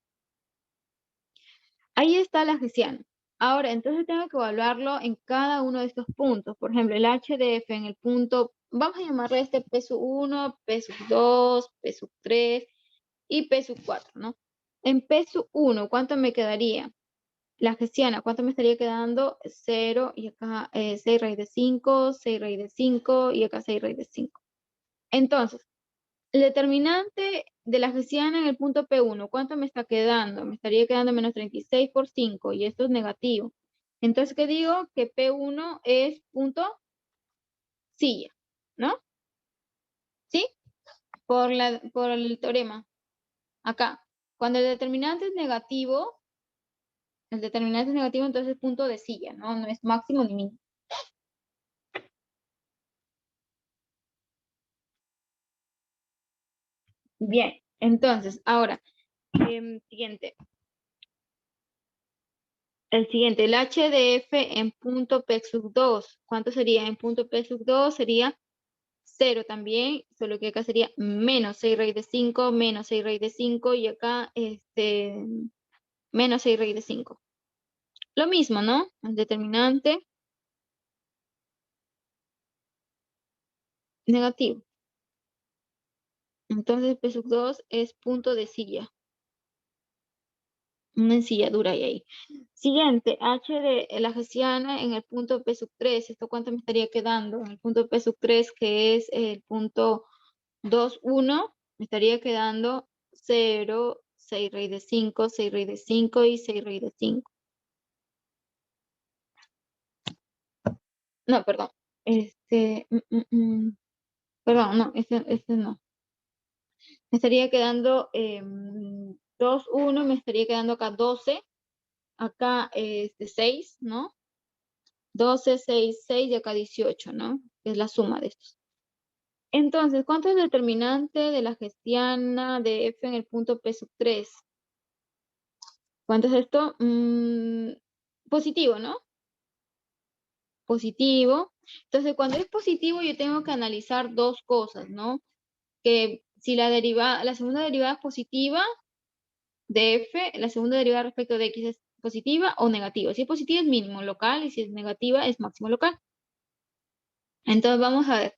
Ahí está la hessiana. Ahora, entonces tengo que evaluarlo en cada uno de estos puntos. Por ejemplo, el HDF en el punto, vamos a llamarle este P1, P2, P3 y P4, ¿no? En P1, ¿cuánto me quedaría? La hessiana, ¿cuánto me estaría quedando? 0 y acá 6 raíz de 5, 6 raíz de 5 y acá 6 raíz de 5. Entonces, el determinante de la hessiana en el punto P1, ¿cuánto me está quedando? Me estaría quedando menos 36 por 5 y esto es negativo. Entonces, ¿qué digo? Que P1 es punto silla, ¿no? ¿Sí? Por el teorema. Acá. Cuando el determinante es negativo, entonces es punto de silla, ¿no? No es máximo ni mínimo. Bien, entonces, ahora, siguiente. El siguiente, el HDF en punto P sub 2. ¿Cuánto sería? En punto P sub 2 sería 0 también, solo que acá sería menos 6 raíz de 5, menos 6 raíz de 5 y acá menos 6 raíz de 5. Lo mismo, ¿no? El determinante negativo. Entonces P sub 2 es punto de silla. Una ensilladura hay ahí. Siguiente, H de la hessiana en el punto P sub 3. ¿Esto cuánto me estaría quedando? En el punto P sub 3, que es el punto 2, 1, me estaría quedando 0, 6 raíz de 5, 6 raíz de 5 y 6 raíz de 5. No, perdón. Perdón, no, este no. Me estaría quedando 2, 1, me estaría quedando acá 12. Acá 6, ¿no? 12, 6, 6 y acá 18, ¿no? Es la suma de estos. Entonces, ¿cuánto es el determinante de la hessiana de F en el punto P sub 3? ¿Cuánto es esto? Positivo, ¿no? Positivo. Entonces, cuando es positivo, yo tengo que analizar dos cosas, ¿no? Que si la segunda derivada es positiva de F, la segunda derivada respecto de X es positiva o negativa. Si es positiva es mínimo local y si es negativa es máximo local. Entonces, vamos a ver.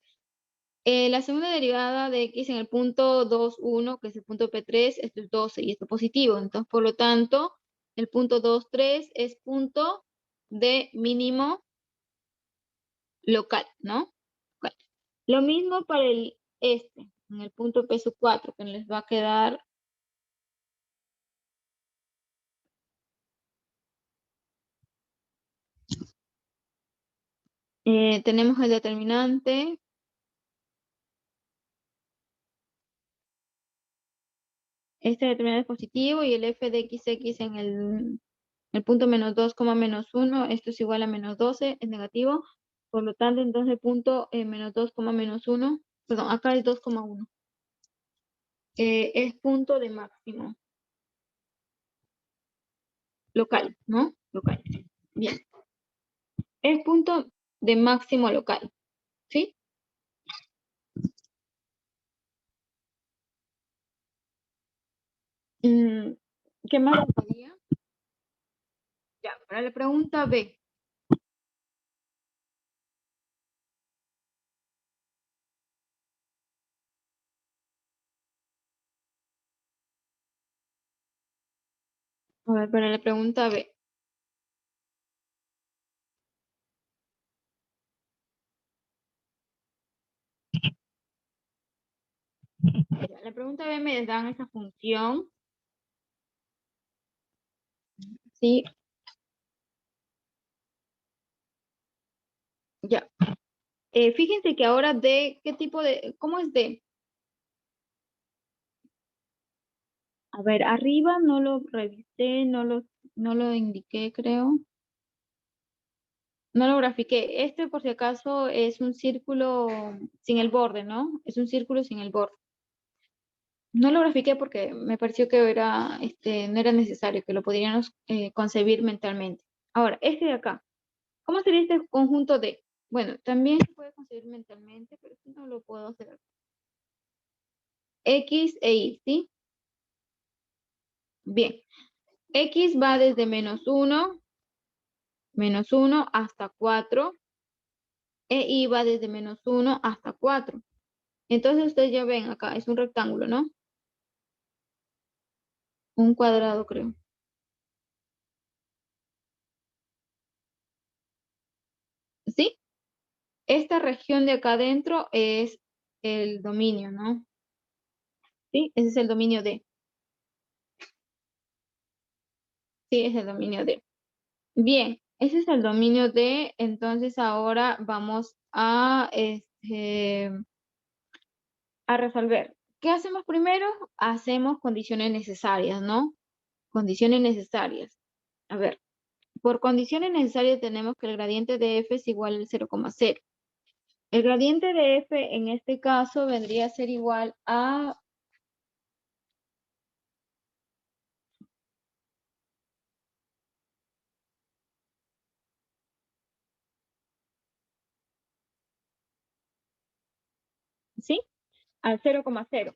La segunda derivada de X en el punto 2, 1, que es el punto P3, esto es 12 y esto es positivo. Entonces, por lo tanto, el punto 2, 3 es punto de mínimo local, ¿no? Local. Lo mismo para en el punto P sub 4, que les va a quedar, tenemos el determinante, este determinante es positivo y el f de xx en el punto menos 2, menos 1, esto es igual a menos 12, es negativo. Por lo tanto, entonces el punto menos 2, menos 1, perdón, acá es 2,1. Es punto de máximo local, ¿no? Local. Bien. Es punto de máximo local, ¿sí? Mm, ¿Qué más podía? Ya, para la pregunta B. A ver, para la pregunta B. Ya, la pregunta B me dan esa función, ¿sí? Ya. Fíjense que ahora D, ¿qué tipo de, cómo es D? A ver, arriba no lo revisé, no lo indiqué, creo. No lo grafiqué. Este, por si acaso, es un círculo sin el borde, ¿no? Es un círculo sin el borde. No lo grafiqué porque me pareció que no era necesario, que lo podríamos concebir mentalmente. Ahora, este de acá. ¿Cómo sería este conjunto D? Bueno, también se puede concebir mentalmente, pero si no lo puedo hacer. X e Y, ¿sí? Bien. X va desde menos 1 hasta 4, e Y va desde menos 1 hasta 4. Entonces ustedes ya ven acá, es un rectángulo, ¿no? Un cuadrado, creo. ¿Sí? Esta región de acá adentro es el dominio, ¿no? ¿Sí? Ese es el dominio D. Sí, es el dominio D. Bien, ese es el dominio D. Entonces ahora vamos a resolver. ¿Qué hacemos primero? Hacemos condiciones necesarias, ¿no? Condiciones necesarias. A ver, por condiciones necesarias tenemos que el gradiente de f es igual al 0,0. El gradiente de f en este caso vendría a ser igual a, ¿sí? Al 0,0.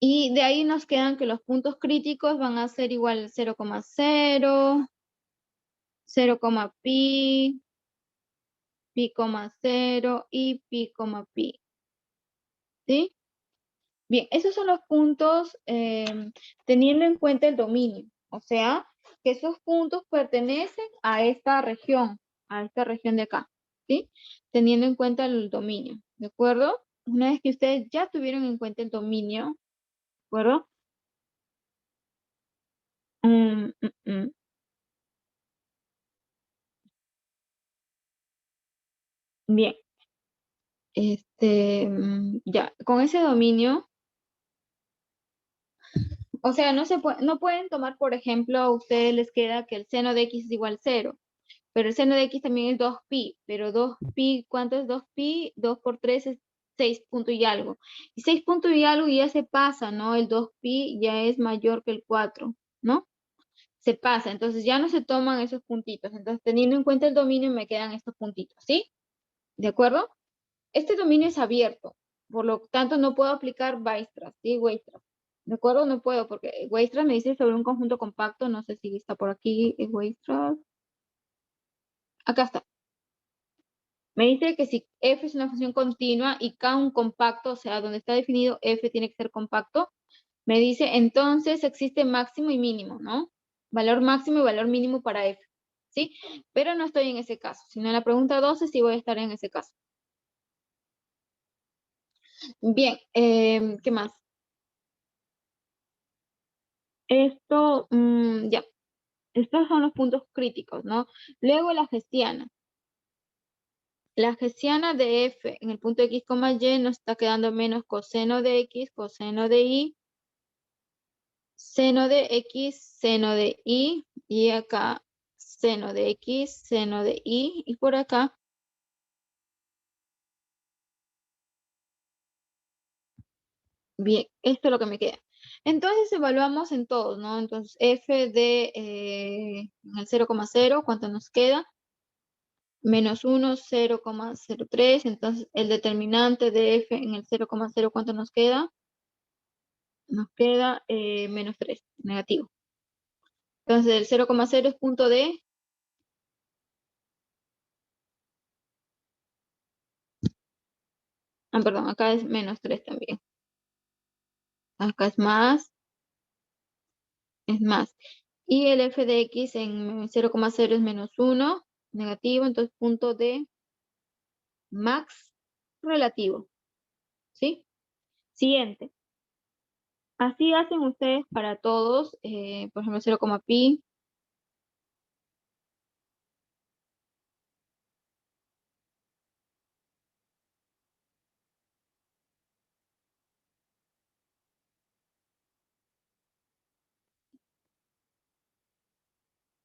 Y de ahí nos quedan que los puntos críticos van a ser igual al 0,0, 0, pi pi, 0 y pi, pi. ¿Sí? Bien, esos son los puntos teniendo en cuenta el dominio. O sea, que esos puntos pertenecen a esta región de acá. ¿Sí? Teniendo en cuenta el dominio. ¿De acuerdo? Una vez que ustedes ya tuvieron en cuenta el dominio, ¿de acuerdo? Mm, mm, mm. Bien, ya, con ese dominio, o sea, no pueden tomar, por ejemplo, a ustedes les queda que el seno de x es igual a 0, pero el seno de x también es 2pi, pero 2pi, ¿cuánto es 2pi? 2 por 3 es 6 punto y algo. Y 6 punto y algo ya se pasa, ¿no? El 2pi ya es mayor que el 4, ¿no? Se pasa, entonces ya no se toman esos puntitos. Entonces, teniendo en cuenta el dominio, me quedan estos puntitos, ¿sí? ¿De acuerdo? Este dominio es abierto, por lo tanto no puedo aplicar Weierstrass, ¿sí? Weierstrass. ¿De acuerdo? No puedo, porque Weierstrass me dice sobre un conjunto compacto, no sé si está por aquí, Weierstrass. Acá está. Me dice que si f es una función continua y k un compacto, o sea, donde está definido f tiene que ser compacto, me dice entonces existe máximo y mínimo, ¿no? Valor máximo y valor mínimo para f, ¿sí? Pero no estoy en ese caso, sino en la pregunta 12 sí voy a estar en ese caso. Bien, ¿qué más? Esto, ya, estos son los puntos críticos, ¿no? Luego la hessiana. La hessiana de f en el punto x, y nos está quedando menos coseno de x, coseno de y, seno de x, seno de y acá seno de x, seno de y por acá, bien, esto es lo que me queda. Entonces evaluamos en todos, ¿no? Entonces f de en el 0,0, ¿cuánto nos queda? Menos 1, 0,03. Entonces, el determinante de f en el 0,0, ¿cuánto nos queda? Nos queda menos 3, negativo. Entonces, el 0,0 es punto D. Ah, perdón, acá es menos 3 también. Acá es más, es más. Y el f de x en 0,0 es menos 1, negativo. Entonces, punto D, max relativo. ¿Sí? Siguiente. Así hacen ustedes para todos. Por ejemplo, 0,pi.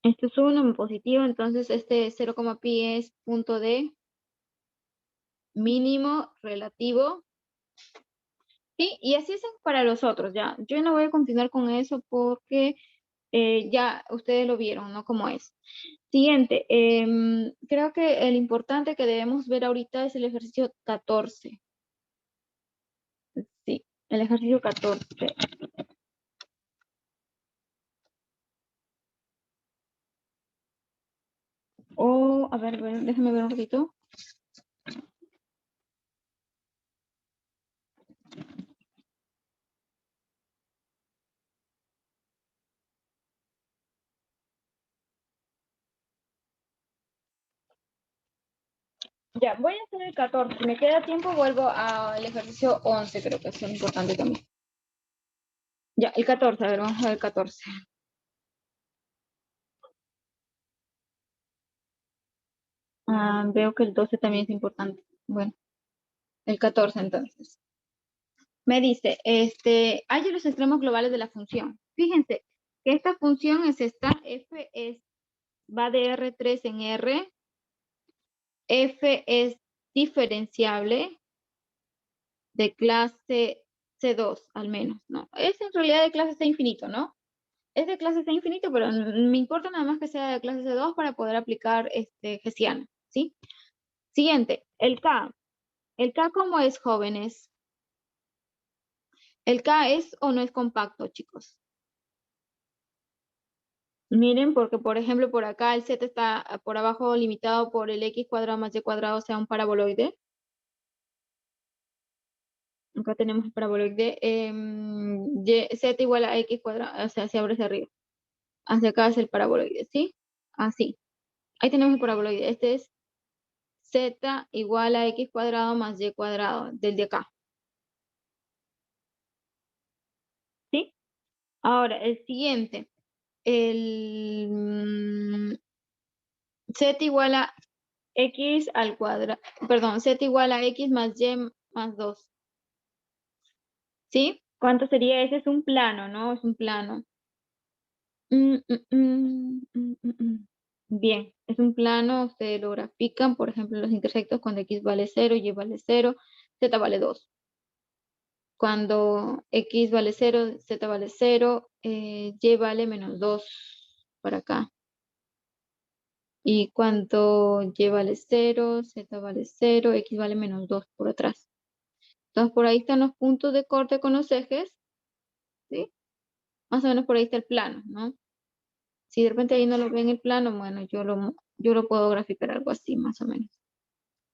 Este es uno positivo, entonces este 0,pi es punto D mínimo relativo. ¿Sí? Y así es para los otros, ya. Yo no voy a continuar con eso porque ya ustedes lo vieron, ¿no? Cómo es. Siguiente, creo que el importante que debemos ver ahorita es el ejercicio 14. Sí, el ejercicio 14. O, a ver, déjame ver un ratito. Ya, voy a hacer el 14. Si me queda tiempo, vuelvo al ejercicio 11, creo que es importante también. Ya, el 14, a ver, vamos a ver el 14. Ah, veo que el 12 también es importante. Bueno, el 14 entonces. Me dice, hay los extremos globales de la función. Fíjense que esta función es esta, va de R3 en R, f es diferenciable de clase C2 al menos, ¿no? Es en realidad de clase C infinito, ¿no? Es de clase C infinito, pero me importa nada más que sea de clase C2 para poder aplicar hessiano, ¿sí? Siguiente, el K. ¿El K cómo es, jóvenes? ¿El K es o no es compacto, chicos? Miren, porque por ejemplo por acá el z está por abajo limitado por el x cuadrado más y cuadrado, o sea, un paraboloide. Acá tenemos el paraboloide. Z igual a x cuadrado, o sea, se abre hacia arriba. Hacia acá es el paraboloide, ¿sí? Así. Ahí tenemos el paraboloide. Este es z igual a x cuadrado más y cuadrado, del de acá. ¿Sí? Ahora, el siguiente. El z igual a x al cuadrado, perdón, z igual a x más y más 2. ¿Sí? ¿Cuánto sería? Ese es un plano, ¿no? Es un plano. Mm, mm, Bien, es un plano, ustedes lo grafican, por ejemplo, los intersectos cuando x vale 0, y vale 0, z vale 2. Cuando x vale 0, z vale 0, y vale menos 2 para acá. Y cuando y vale 0, z vale 0, x vale menos 2 por atrás. Entonces por ahí están los puntos de corte con los ejes, ¿sí? Más o menos por ahí está el plano, ¿no? Si de repente ahí no lo ven el plano, bueno, yo lo puedo graficar algo así, más o menos.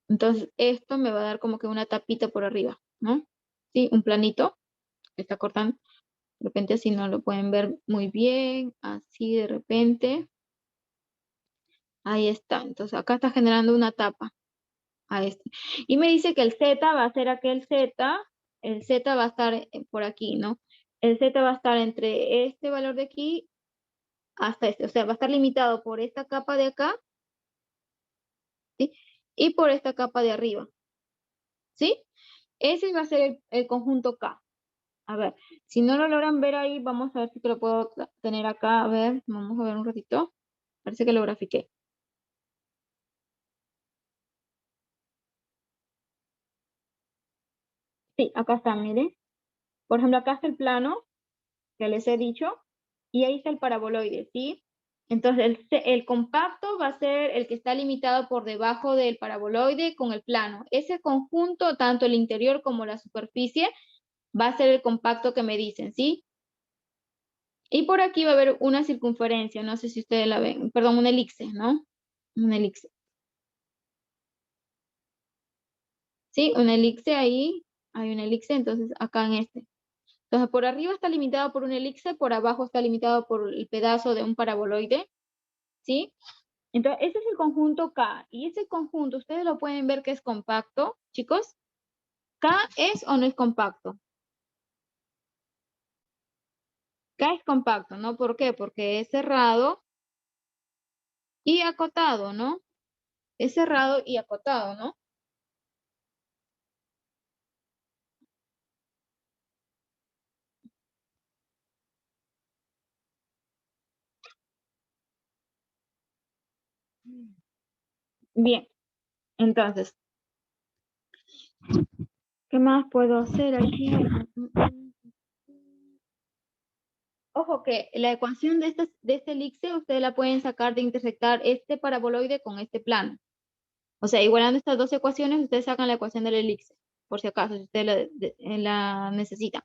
Entonces esto me va a dar como que una tapita por arriba, ¿no? Sí, un planito que está cortando. De repente así no lo pueden ver muy bien, así de repente. Ahí está. Entonces acá está generando una tapa a este. Y me dice que el Z va a ser aquel Z, el Z va a estar por aquí, ¿no? El Z va a estar entre este valor de aquí hasta este, o sea, va a estar limitado por esta capa de acá, ¿sí? Y por esta capa de arriba, ¿sí? Ese va a ser el conjunto K. A ver, si no lo logran ver ahí, vamos a ver si te lo puedo tener acá. A ver, vamos a ver un ratito. Parece que lo grafiqué. Sí, acá está, miren. Por ejemplo, acá está el plano que les he dicho, y ahí está el paraboloide, ¿sí? Entonces, el compacto va a ser el que está limitado por debajo del paraboloide con el plano. Ese conjunto, tanto el interior como la superficie, va a ser el compacto que me dicen, ¿sí? Y por aquí va a haber una circunferencia, no sé si ustedes la ven, perdón, una elipse, ¿no? Una elipse. ¿Sí? Una elipse ahí, hay una elipse, entonces acá en este. Entonces, por arriba está limitado por una elipse, por abajo está limitado por el pedazo de un paraboloide, ¿sí? Entonces, ese es el conjunto K. Y ese conjunto, ustedes lo pueden ver que es compacto, chicos. ¿K es o no es compacto? K es compacto, ¿no? ¿Por qué? Porque es cerrado y acotado, ¿no? Es cerrado y acotado, ¿no? Bien, entonces, ¿qué más puedo hacer aquí? Ojo que la ecuación de este elipse ustedes la pueden sacar de intersectar este paraboloide con este plano. O sea, igualando estas dos ecuaciones, ustedes sacan la ecuación del elipse, por si acaso, si ustedes la necesitan.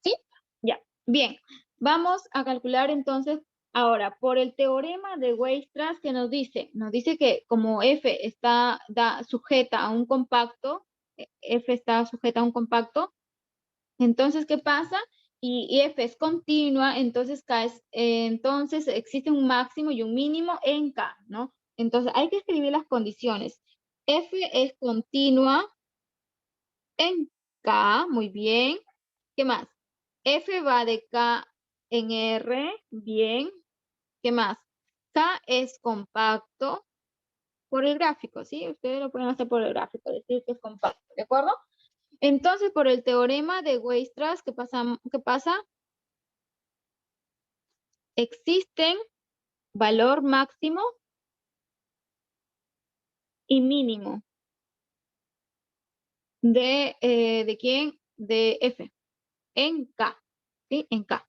¿Sí? Ya. Bien. Vamos a calcular entonces ahora por el teorema de Weierstrass que nos dice que como F está sujeta a un compacto, F está sujeta a un compacto, entonces, ¿qué pasa? Y F es continua, entonces entonces existe un máximo y un mínimo en K, ¿no? Entonces hay que escribir las condiciones. F es continua en K, muy bien. ¿Qué más? F va de K en R, bien. ¿Qué más? K es compacto por el gráfico, ¿sí? Ustedes lo pueden hacer por el gráfico, decir que es compacto, ¿de acuerdo? Entonces, por el teorema de Weierstrass, ¿qué pasa? Existen valor máximo y mínimo ¿de quién? De F, en K, ¿sí? En K.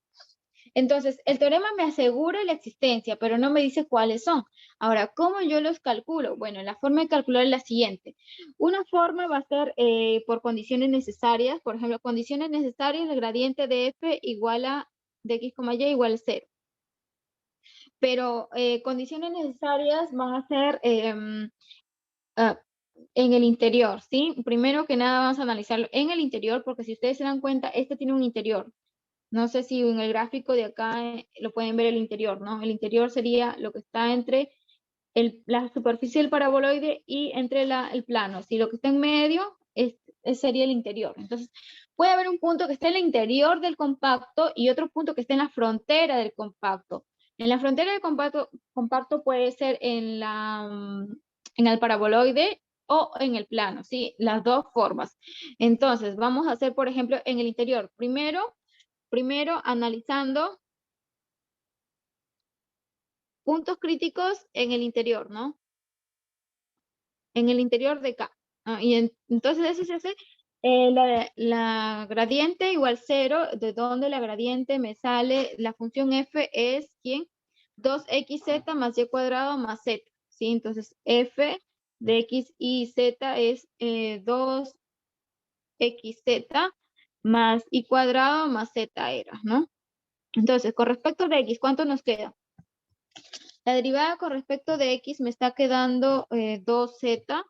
Entonces, el teorema me asegura la existencia, pero no me dice cuáles son. Ahora, ¿cómo yo los calculo? Bueno, la forma de calcular es la siguiente. Una forma va a ser por condiciones necesarias. Por ejemplo, condiciones necesarias, el gradiente de F igual a de X, Y igual a 0. pero condiciones necesarias van a ser en el interior, ¿sí? Primero que nada vamos a analizarlo en el interior, porque si ustedes se dan cuenta, este tiene un interior. No sé si en el gráfico de acá lo pueden ver el interior, ¿no? El interior sería lo que está entre la superficie del paraboloide y entre el plano. Si lo que está en medio sería el interior. Entonces, puede haber un punto que esté en el interior del compacto y otro punto que esté en la frontera del compacto. En la frontera del compacto puede ser en el paraboloide o en el plano, ¿sí? Las dos formas. Entonces, vamos a hacer, por ejemplo, en el interior. Primero analizando puntos críticos en el interior, ¿no? En el interior de K. Entonces eso se hace la gradiente igual 0, de donde la gradiente me sale, la función f es, ¿quién? 2xz más y cuadrado más z, ¿sí? Entonces f de x y z es 2xz más y cuadrado más z era, ¿no? Entonces, con respecto de x, ¿cuánto nos queda? La derivada con respecto de x me está quedando 2z.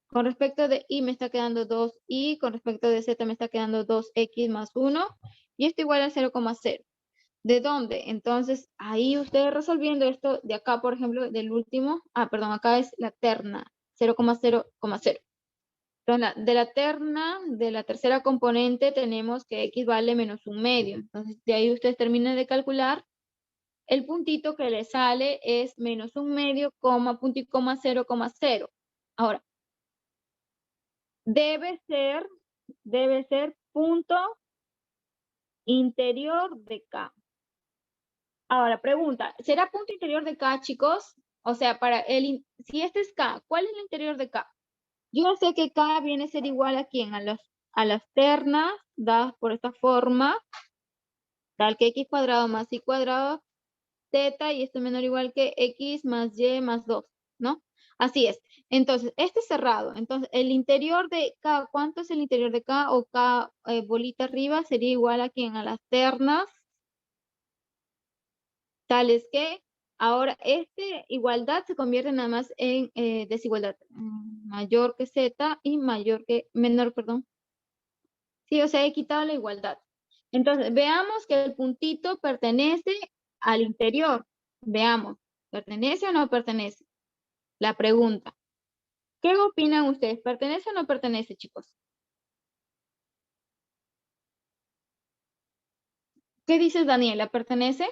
Con respecto de y me está quedando 2y, con respecto de z me está quedando 2x más 1, y esto igual a 0,0. ¿De dónde? Entonces, ahí ustedes resolviendo esto, de acá, por ejemplo, del último, perdón, acá es la terna, 0,0,0. Entonces, de la terna, de la tercera componente, tenemos que x vale menos un medio. Entonces, de ahí ustedes terminan de calcular, el puntito que le sale es menos un medio, coma, punto y coma, 0,0. Ahora, debe ser punto interior de K. Ahora, pregunta, ¿será punto interior de K, chicos? O sea, si este es K, ¿cuál es el interior de K? Yo sé que K viene a ser igual a quién, a las ternas dadas por esta forma, tal que x cuadrado más y cuadrado, z, y esto es menor o igual que x más y más 2, ¿no? Así es. Entonces, este es cerrado. Entonces, el interior de K, ¿cuánto es el interior de K? O K bolita arriba sería igual a quién? A las ternas, tales que ahora este igualdad se convierte nada más en desigualdad. Mayor que Z y menor, perdón. Sí, o sea, he quitado la igualdad. Entonces, veamos que el puntito pertenece al interior. Veamos, ¿pertenece o no pertenece? La pregunta. ¿Qué opinan ustedes? ¿Pertenece o no pertenece, chicos? ¿Qué dices, Daniela? ¿Pertenece?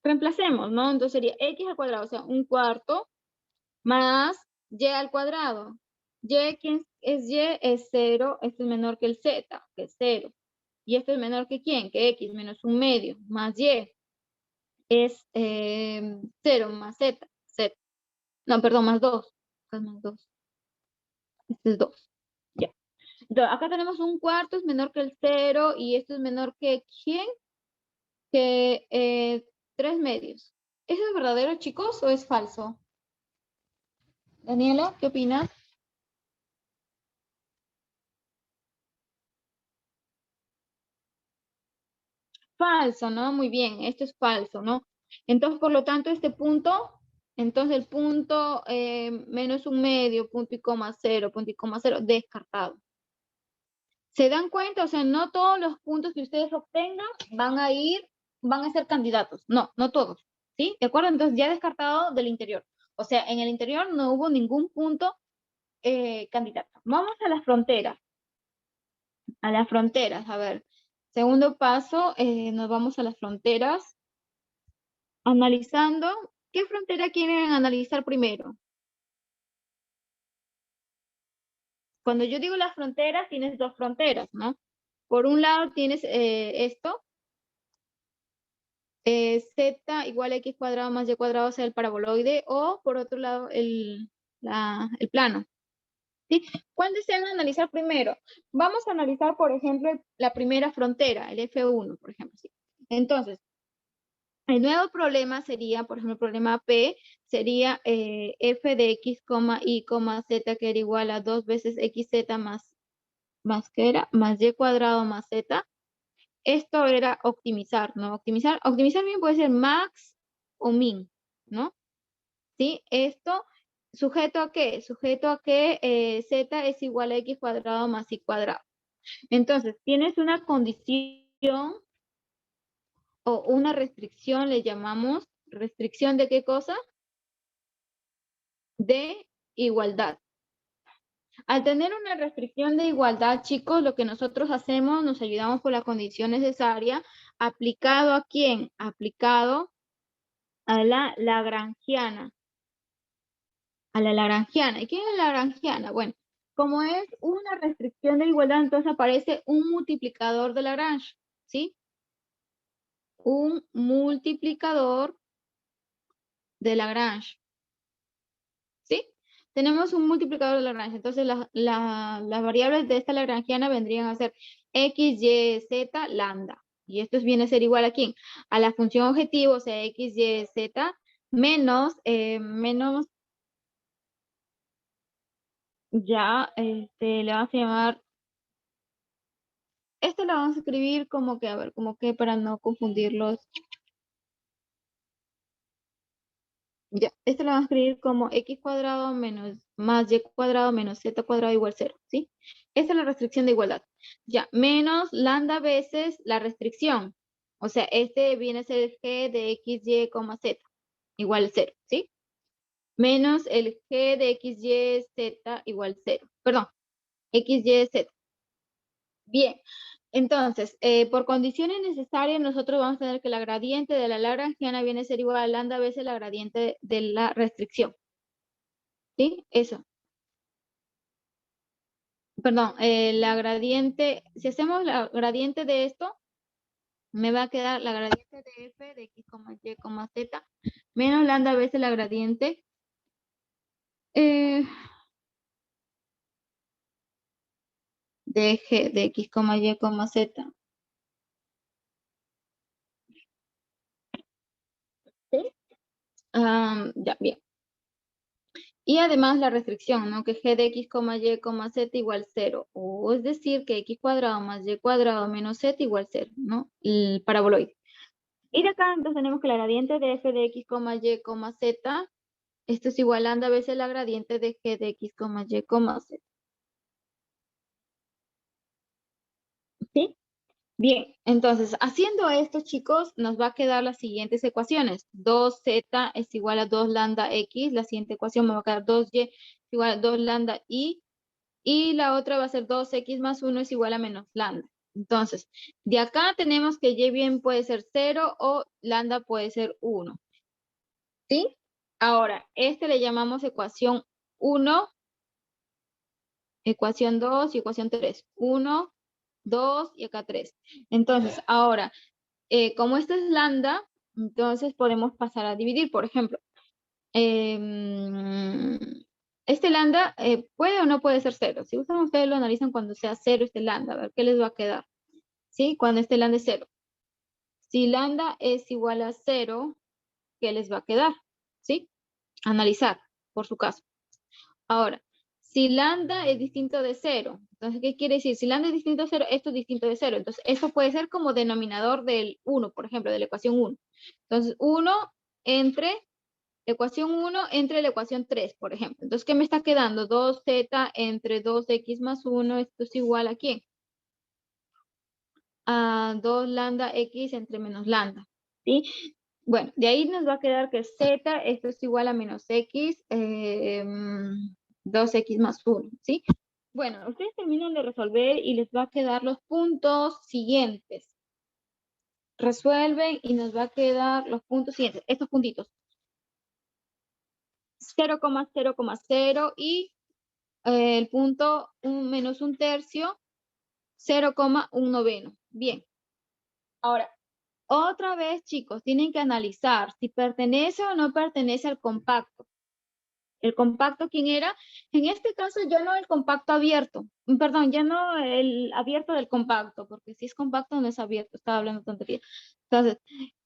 Reemplacemos, ¿no? Entonces sería x al cuadrado, o sea, un cuarto más y al cuadrado. Y, ¿quién es y? Es 0, esto es menor que el z, que es 0. Y esto es menor que ¿quién? Que x menos un medio, más y. Es 0 más z, z. No, perdón, más 2. Más 2. Este es 2. Ya. Entonces, acá tenemos un cuarto, es menor que el 0, y esto es menor que ¿quién? Que 3 medios. ¿Eso es verdadero, chicos, o es falso? Daniela, ¿qué opinas? Falso, ¿no? Muy bien, esto es falso, ¿no? Entonces, por lo tanto, este punto, entonces el punto menos un medio, punto y coma 0, punto y coma 0, descartado. ¿Se dan cuenta? O sea, no todos los puntos que ustedes obtengan van a ser candidatos. No, no todos. ¿Sí? ¿De acuerdo? Entonces ya descartado del interior. O sea, en el interior no hubo ningún punto candidato. Vamos a las fronteras. A las fronteras, a ver. Segundo paso, nos vamos a las fronteras. Analizando, ¿qué frontera quieren analizar primero? Cuando yo digo las fronteras, tienes dos fronteras, ¿no? Por un lado tienes esto, z igual a x cuadrado más y cuadrado, o sea, el paraboloide, o por otro lado el plano. ¿Sí? ¿Cuál desean analizar primero? Vamos a analizar, por ejemplo, la primera frontera, el F1, por ejemplo. ¿Sí? Entonces, el nuevo problema sería, por ejemplo, el problema P sería f de x, y, z, que era igual a 2 veces xz más ¿qué era? Más y cuadrado más z. esto era optimizar, ¿no? Optimizar bien puede ser max o min, ¿no? ¿Sí? Esto, ¿sujeto a qué? Sujeto a que z es igual a x cuadrado más y cuadrado. Entonces, tienes una condición o una restricción, le llamamos, ¿restricción de qué cosa? De igualdad. Al tener una restricción de igualdad, chicos, lo que nosotros hacemos, nos ayudamos por la condición necesaria, aplicado ¿a quién? Aplicado a la lagrangiana. A la lagrangiana. ¿Y quién es la lagrangiana? Bueno, como es una restricción de igualdad, entonces aparece un multiplicador de Lagrange, ¿sí? Un multiplicador de Lagrange, ¿sí? Tenemos un multiplicador de Lagrange, entonces las variables de esta lagrangiana vendrían a ser x, y, z, lambda. Y esto viene a ser igual a quién? A la función objetivo, o sea, x, y, z, menos, ya, le vamos a llamar, esto lo vamos a escribir como que, a ver, como que para no confundirlos. Ya, esto lo vamos a escribir como x cuadrado menos más y cuadrado menos z cuadrado igual 0, ¿sí? Esta es la restricción de igualdad. Ya, menos lambda veces la restricción. O sea, este viene a ser g de x, y, z igual 0, ¿sí? Menos el g de x, y, z igual 0. Perdón, x, y, z. Bien, entonces, por condiciones necesarias, nosotros vamos a tener que la gradiente de la lagrangiana viene a ser igual a lambda veces la gradiente de la restricción. ¿Sí? Eso. Perdón, la gradiente, si hacemos la gradiente de esto, me va a quedar la gradiente de f de x, y, z, menos lambda veces la gradiente eh, de g de x, y, z. ¿Sí? Ya, bien. Y además la restricción, ¿no? Que g de x, y, z igual 0. O es decir, que x cuadrado más y cuadrado menos z igual 0, ¿no? El paraboloide. Y de acá entonces tenemos que la gradiente de f de x, y, z, esto es igual a veces la gradiente de g de x, y, z. ¿Sí? Bien, entonces haciendo esto, chicos, nos va a quedar las siguientes ecuaciones. 2z es igual a 2 lambda x. La siguiente ecuación me va a quedar 2y es igual a 2 lambda y. Y la otra va a ser 2x más 1 es igual a menos lambda. Entonces, de acá tenemos que y bien puede ser 0 o lambda puede ser 1. ¿Sí? Ahora, este le llamamos ecuación 1, ecuación 2 y ecuación 3. 1, 2 y acá 3. Entonces, ahora, como esto es lambda, entonces podemos pasar a dividir. Por ejemplo, em, este lambda puede o no puede ser 0. Si ustedes lo analizan cuando sea 0 este lambda, a ver qué les va a quedar. ¿Sí? Cuando este lambda es 0. Si lambda es igual a 0, ¿qué les va a quedar? ¿Sí? Analizar, por su caso. Ahora, si lambda es distinto de 0, entonces, ¿qué quiere decir? Si lambda es distinto de 0, esto es distinto de 0. Entonces, esto puede ser como denominador del 1, por ejemplo, de la ecuación 1. Entonces, 1 entre ecuación 1 entre la ecuación 3, por ejemplo. Entonces, ¿qué me está quedando? 2z entre 2x más 1, esto es igual a ¿quién? A 2 lambda x entre menos lambda, ¿sí? Bueno, de ahí nos va a quedar que z, esto es igual a menos x, 2x más 1, ¿sí? Bueno, ustedes terminan de resolver y les va a quedar los puntos siguientes. Resuelven y nos va a quedar los puntos siguientes, estos puntitos. 0,0,0 y el punto menos un tercio, 0,1 noveno. Bien. Ahora, otra vez, chicos, tienen que analizar si pertenece o no pertenece al compacto. ¿El compacto quién era? En este caso ya no el compacto abierto. Perdón, ya no el abierto del compacto, porque si es compacto no es abierto, estaba hablando tontería. Entonces,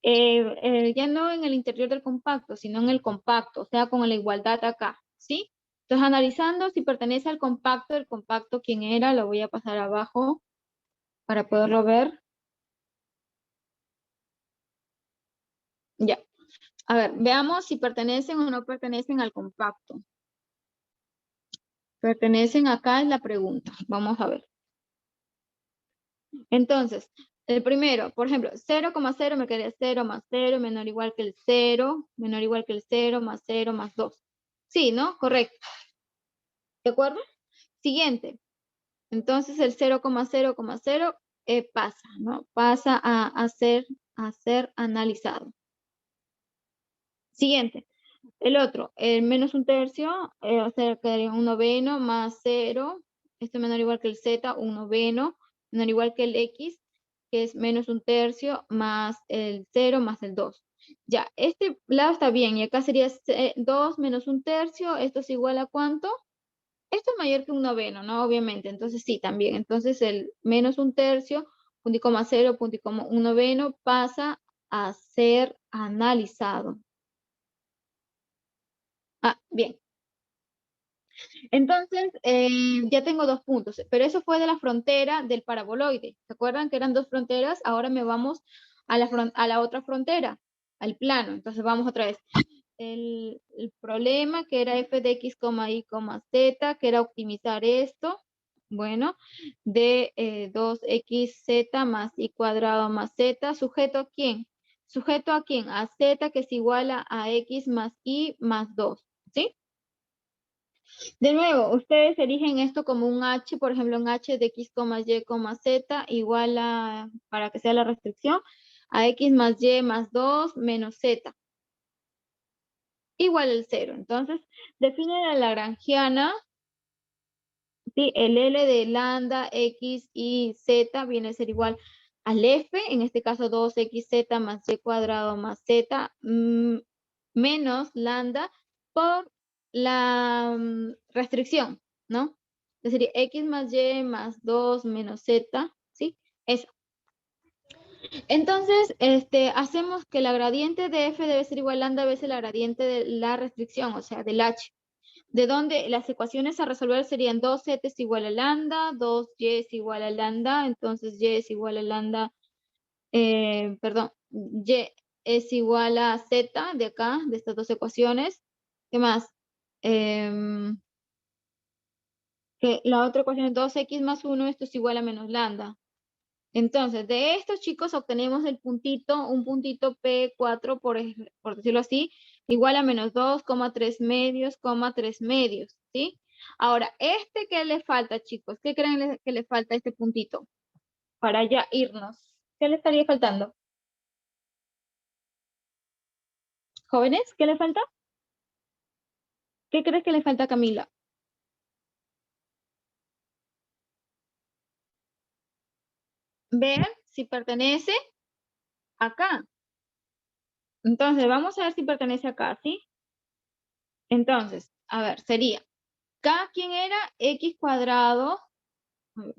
ya no en el interior del compacto, sino en el compacto, o sea, con la igualdad acá, ¿sí? Entonces, analizando si pertenece al compacto, el compacto quién era, lo voy a pasar abajo para poderlo ver. A ver, veamos si pertenecen o no pertenecen al compacto. Pertenecen acá es la pregunta. Vamos a ver. Entonces, el primero, por ejemplo, 0,0 me quedaría 0 más 0 menor o igual que el 0, menor o igual que el 0 más 0 más 2. Sí, ¿no? Correcto. ¿De acuerdo? Siguiente. Entonces el 0,0,0 pasa, ¿no? Pasa a ser analizado. Siguiente. El otro, el menos un tercio, o sea, quedaría un noveno más 0. Esto es menor o igual que el z, un noveno, menor o igual que el x, que es menos un tercio más el 0 más el 2. Ya, este lado está bien, y acá sería 2 menos un tercio, esto es igual a ¿cuánto? Esto es mayor que un noveno, ¿no? Obviamente, entonces sí, también. Entonces el menos un tercio, punto y coma 0, punto y coma un noveno, pasa a ser analizado. Ah, bien. Entonces, ya tengo dos puntos, pero eso fue de la frontera del paraboloide. ¿Se acuerdan que eran dos fronteras? Ahora me vamos a la otra frontera, al plano. Entonces vamos otra vez. El problema que era f de x, y, z, que era optimizar esto. Bueno, de 2xz más y cuadrado más z, ¿sujeto a quién? ¿Sujeto a quién? A z, que es igual a x más y más 2, ¿sí? De nuevo, ustedes eligen esto como un h, por ejemplo, un h de x, y, z igual a, para que sea la restricción, a x más y más 2 menos z igual al 0. Entonces, define la lagrangiana, ¿sí? El L de lambda, x y z viene a ser igual al f, en este caso 2xz más y cuadrado más z, menos lambda por la restricción, ¿no? Es decir, x más y más 2 menos z, ¿sí? Eso. Entonces, hacemos que la gradiente de f debe ser igual a lambda veces la gradiente de la restricción, o sea, del h. De donde las ecuaciones a resolver serían 2z es igual a lambda, 2y es igual a lambda, entonces y es igual a lambda, perdón, y es igual a z de acá, de estas dos ecuaciones. ¿Qué más? Que la otra ecuación es 2x más 1, esto es igual a menos lambda. Entonces, de estos chicos obtenemos el puntito, un puntito P4, por decirlo así, igual a menos 2,3 medios, 3 medios, ¿sí? Ahora, ¿qué le falta, chicos? ¿Qué creen que le falta a este puntito? Para ya irnos. ¿Qué le estaría faltando? ¿Jóvenes? ¿Qué le falta? ¿Qué crees que le falta a Camila? Ver si pertenece acá. Entonces, vamos a ver si pertenece acá, ¿sí? Entonces, a ver, sería K, ¿quién era? X cuadrado. A ver,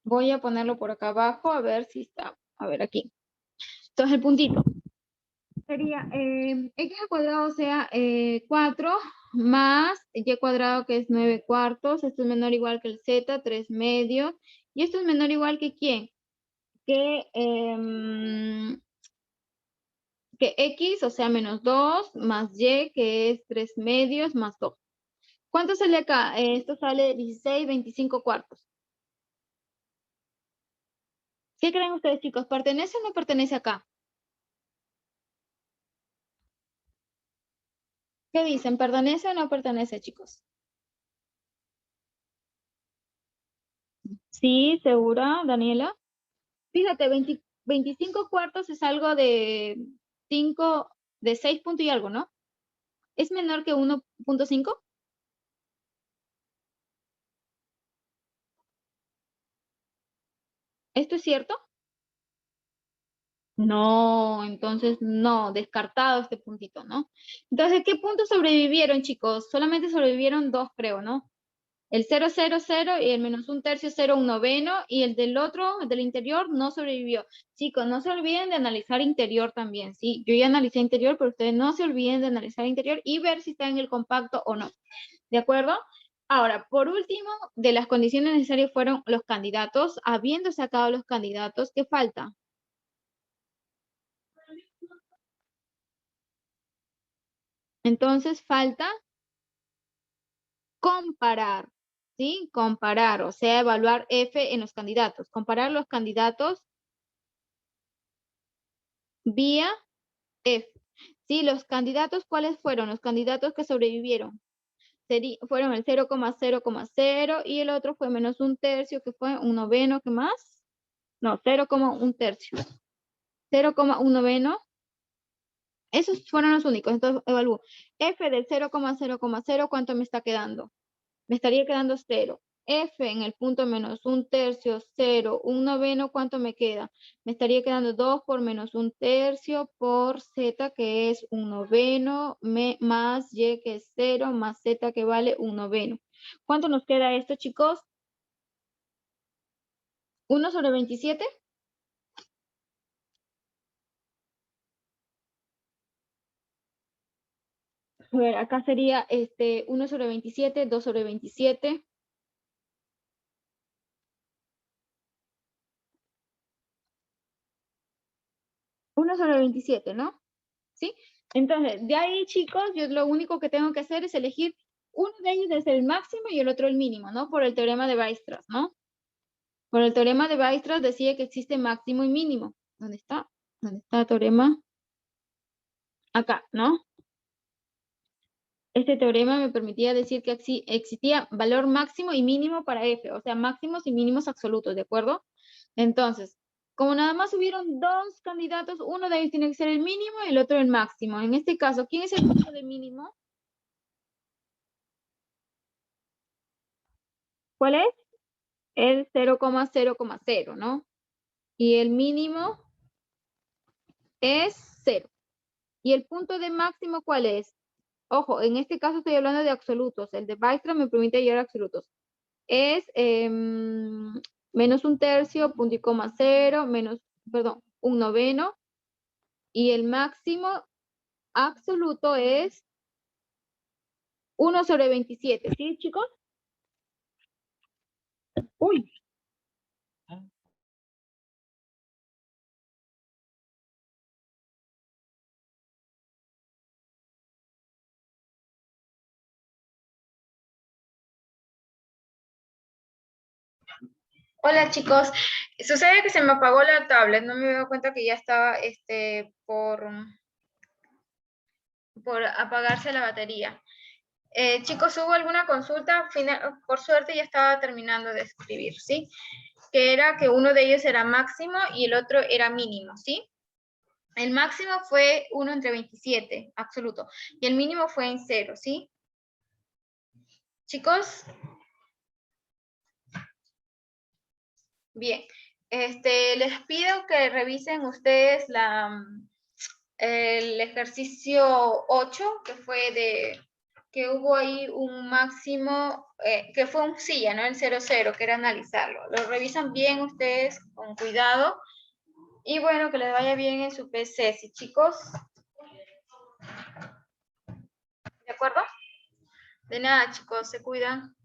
voy a ponerlo por acá abajo a ver si está. A ver, aquí. Entonces, el puntito sería x al cuadrado, o sea, 4 más y cuadrado, que es 9 cuartos. Esto es menor o igual que el z, 3 medios. Y esto es menor o igual que ¿quién? Que x, o sea, menos 2, más y, que es 3 medios, más 2. ¿Cuánto sale acá? Esto sale 16, 25 cuartos. ¿Qué creen ustedes, chicos? ¿Pertenece o no pertenece acá? ¿Qué dicen? ¿Pertenece o no pertenece, chicos? Sí, segura, Daniela. Fíjate, 25 cuartos es algo de 5, de 6 puntos y algo, ¿no? ¿Es menor que 1,5? ¿Esto es cierto? No, entonces no, descartado este puntito, ¿no? Entonces, ¿qué puntos sobrevivieron, chicos? Solamente sobrevivieron dos, creo, ¿no? El 0,0,0 y el menos un tercio, 0, un noveno, y el del otro, el del interior, no sobrevivió. Chicos, no se olviden de analizar interior también, ¿sí? Yo ya analicé interior, pero ustedes no se olviden de analizar interior y ver si está en el compacto o no. ¿De acuerdo? Ahora, por último, de las condiciones necesarias fueron los candidatos. Habiendo sacado los candidatos, ¿qué falta? Entonces falta comparar, ¿sí? Comparar, o sea, evaluar F en los candidatos. Comparar los candidatos vía F. ¿Sí? Los candidatos, ¿cuáles fueron? Los candidatos que sobrevivieron. Fueron el 0,0,0 y el otro fue menos un tercio, que fue un noveno, ¿qué más? No, 0,1 tercio. 0,1 noveno. Esos fueron los únicos. Entonces evalúo. F del 0,0,0, ¿cuánto me está quedando? Me estaría quedando 0. F en el punto menos un tercio, 0, un noveno, ¿cuánto me queda? Me estaría quedando 2 por menos un tercio por Z, que es un noveno, más Y, que es 0, más Z, que vale un noveno. ¿Cuánto nos queda esto, chicos? 1 sobre 27. A ver, acá sería 1 sobre 27, 2 sobre 27. 1 sobre 27, ¿no? ¿Sí? Entonces, de ahí, chicos, yo lo único que tengo que hacer es elegir uno de ellos es el máximo y el otro el mínimo, ¿no? Por el teorema de Weierstrass, ¿no? Por el teorema de Weierstrass decía que existe máximo y mínimo. ¿Dónde está? ¿Dónde está el teorema? Acá, ¿no? Este teorema me permitía decir que existía valor máximo y mínimo para F, o sea, máximos y mínimos absolutos, ¿de acuerdo? Entonces, como nada más hubieron dos candidatos, uno de ellos tiene que ser el mínimo y el otro el máximo. En este caso, ¿quién es el punto de mínimo? ¿Cuál es? El 0,0,0, ¿no? Y el mínimo es 0. ¿Y el punto de máximo cuál es? Ojo, en este caso estoy hablando de absolutos. El de Weierstrass me permite llegar a absolutos. Es menos un tercio, punto y coma 0, menos, perdón, un noveno. Y el máximo absoluto es 1 sobre 27. ¿Sí, chicos? Uy. Hola chicos, sucede que se me apagó la tablet, no me doy cuenta que ya estaba por apagarse la batería. Chicos, ¿hubo alguna consulta? Por suerte ya estaba terminando de escribir, ¿sí? Que era que uno de ellos era máximo y el otro era mínimo, ¿sí? El máximo fue 1 entre 27, absoluto, y el mínimo fue en 0, ¿sí? Chicos, bien. Les pido que revisen ustedes el ejercicio 8, que fue que hubo ahí un máximo, que fue un silla, ¿no? El 0,0, que era analizarlo. Lo revisan bien ustedes con cuidado. Y bueno, que les vaya bien en su PC, ¿sí, chicos? ¿De acuerdo? De nada, chicos, se cuidan.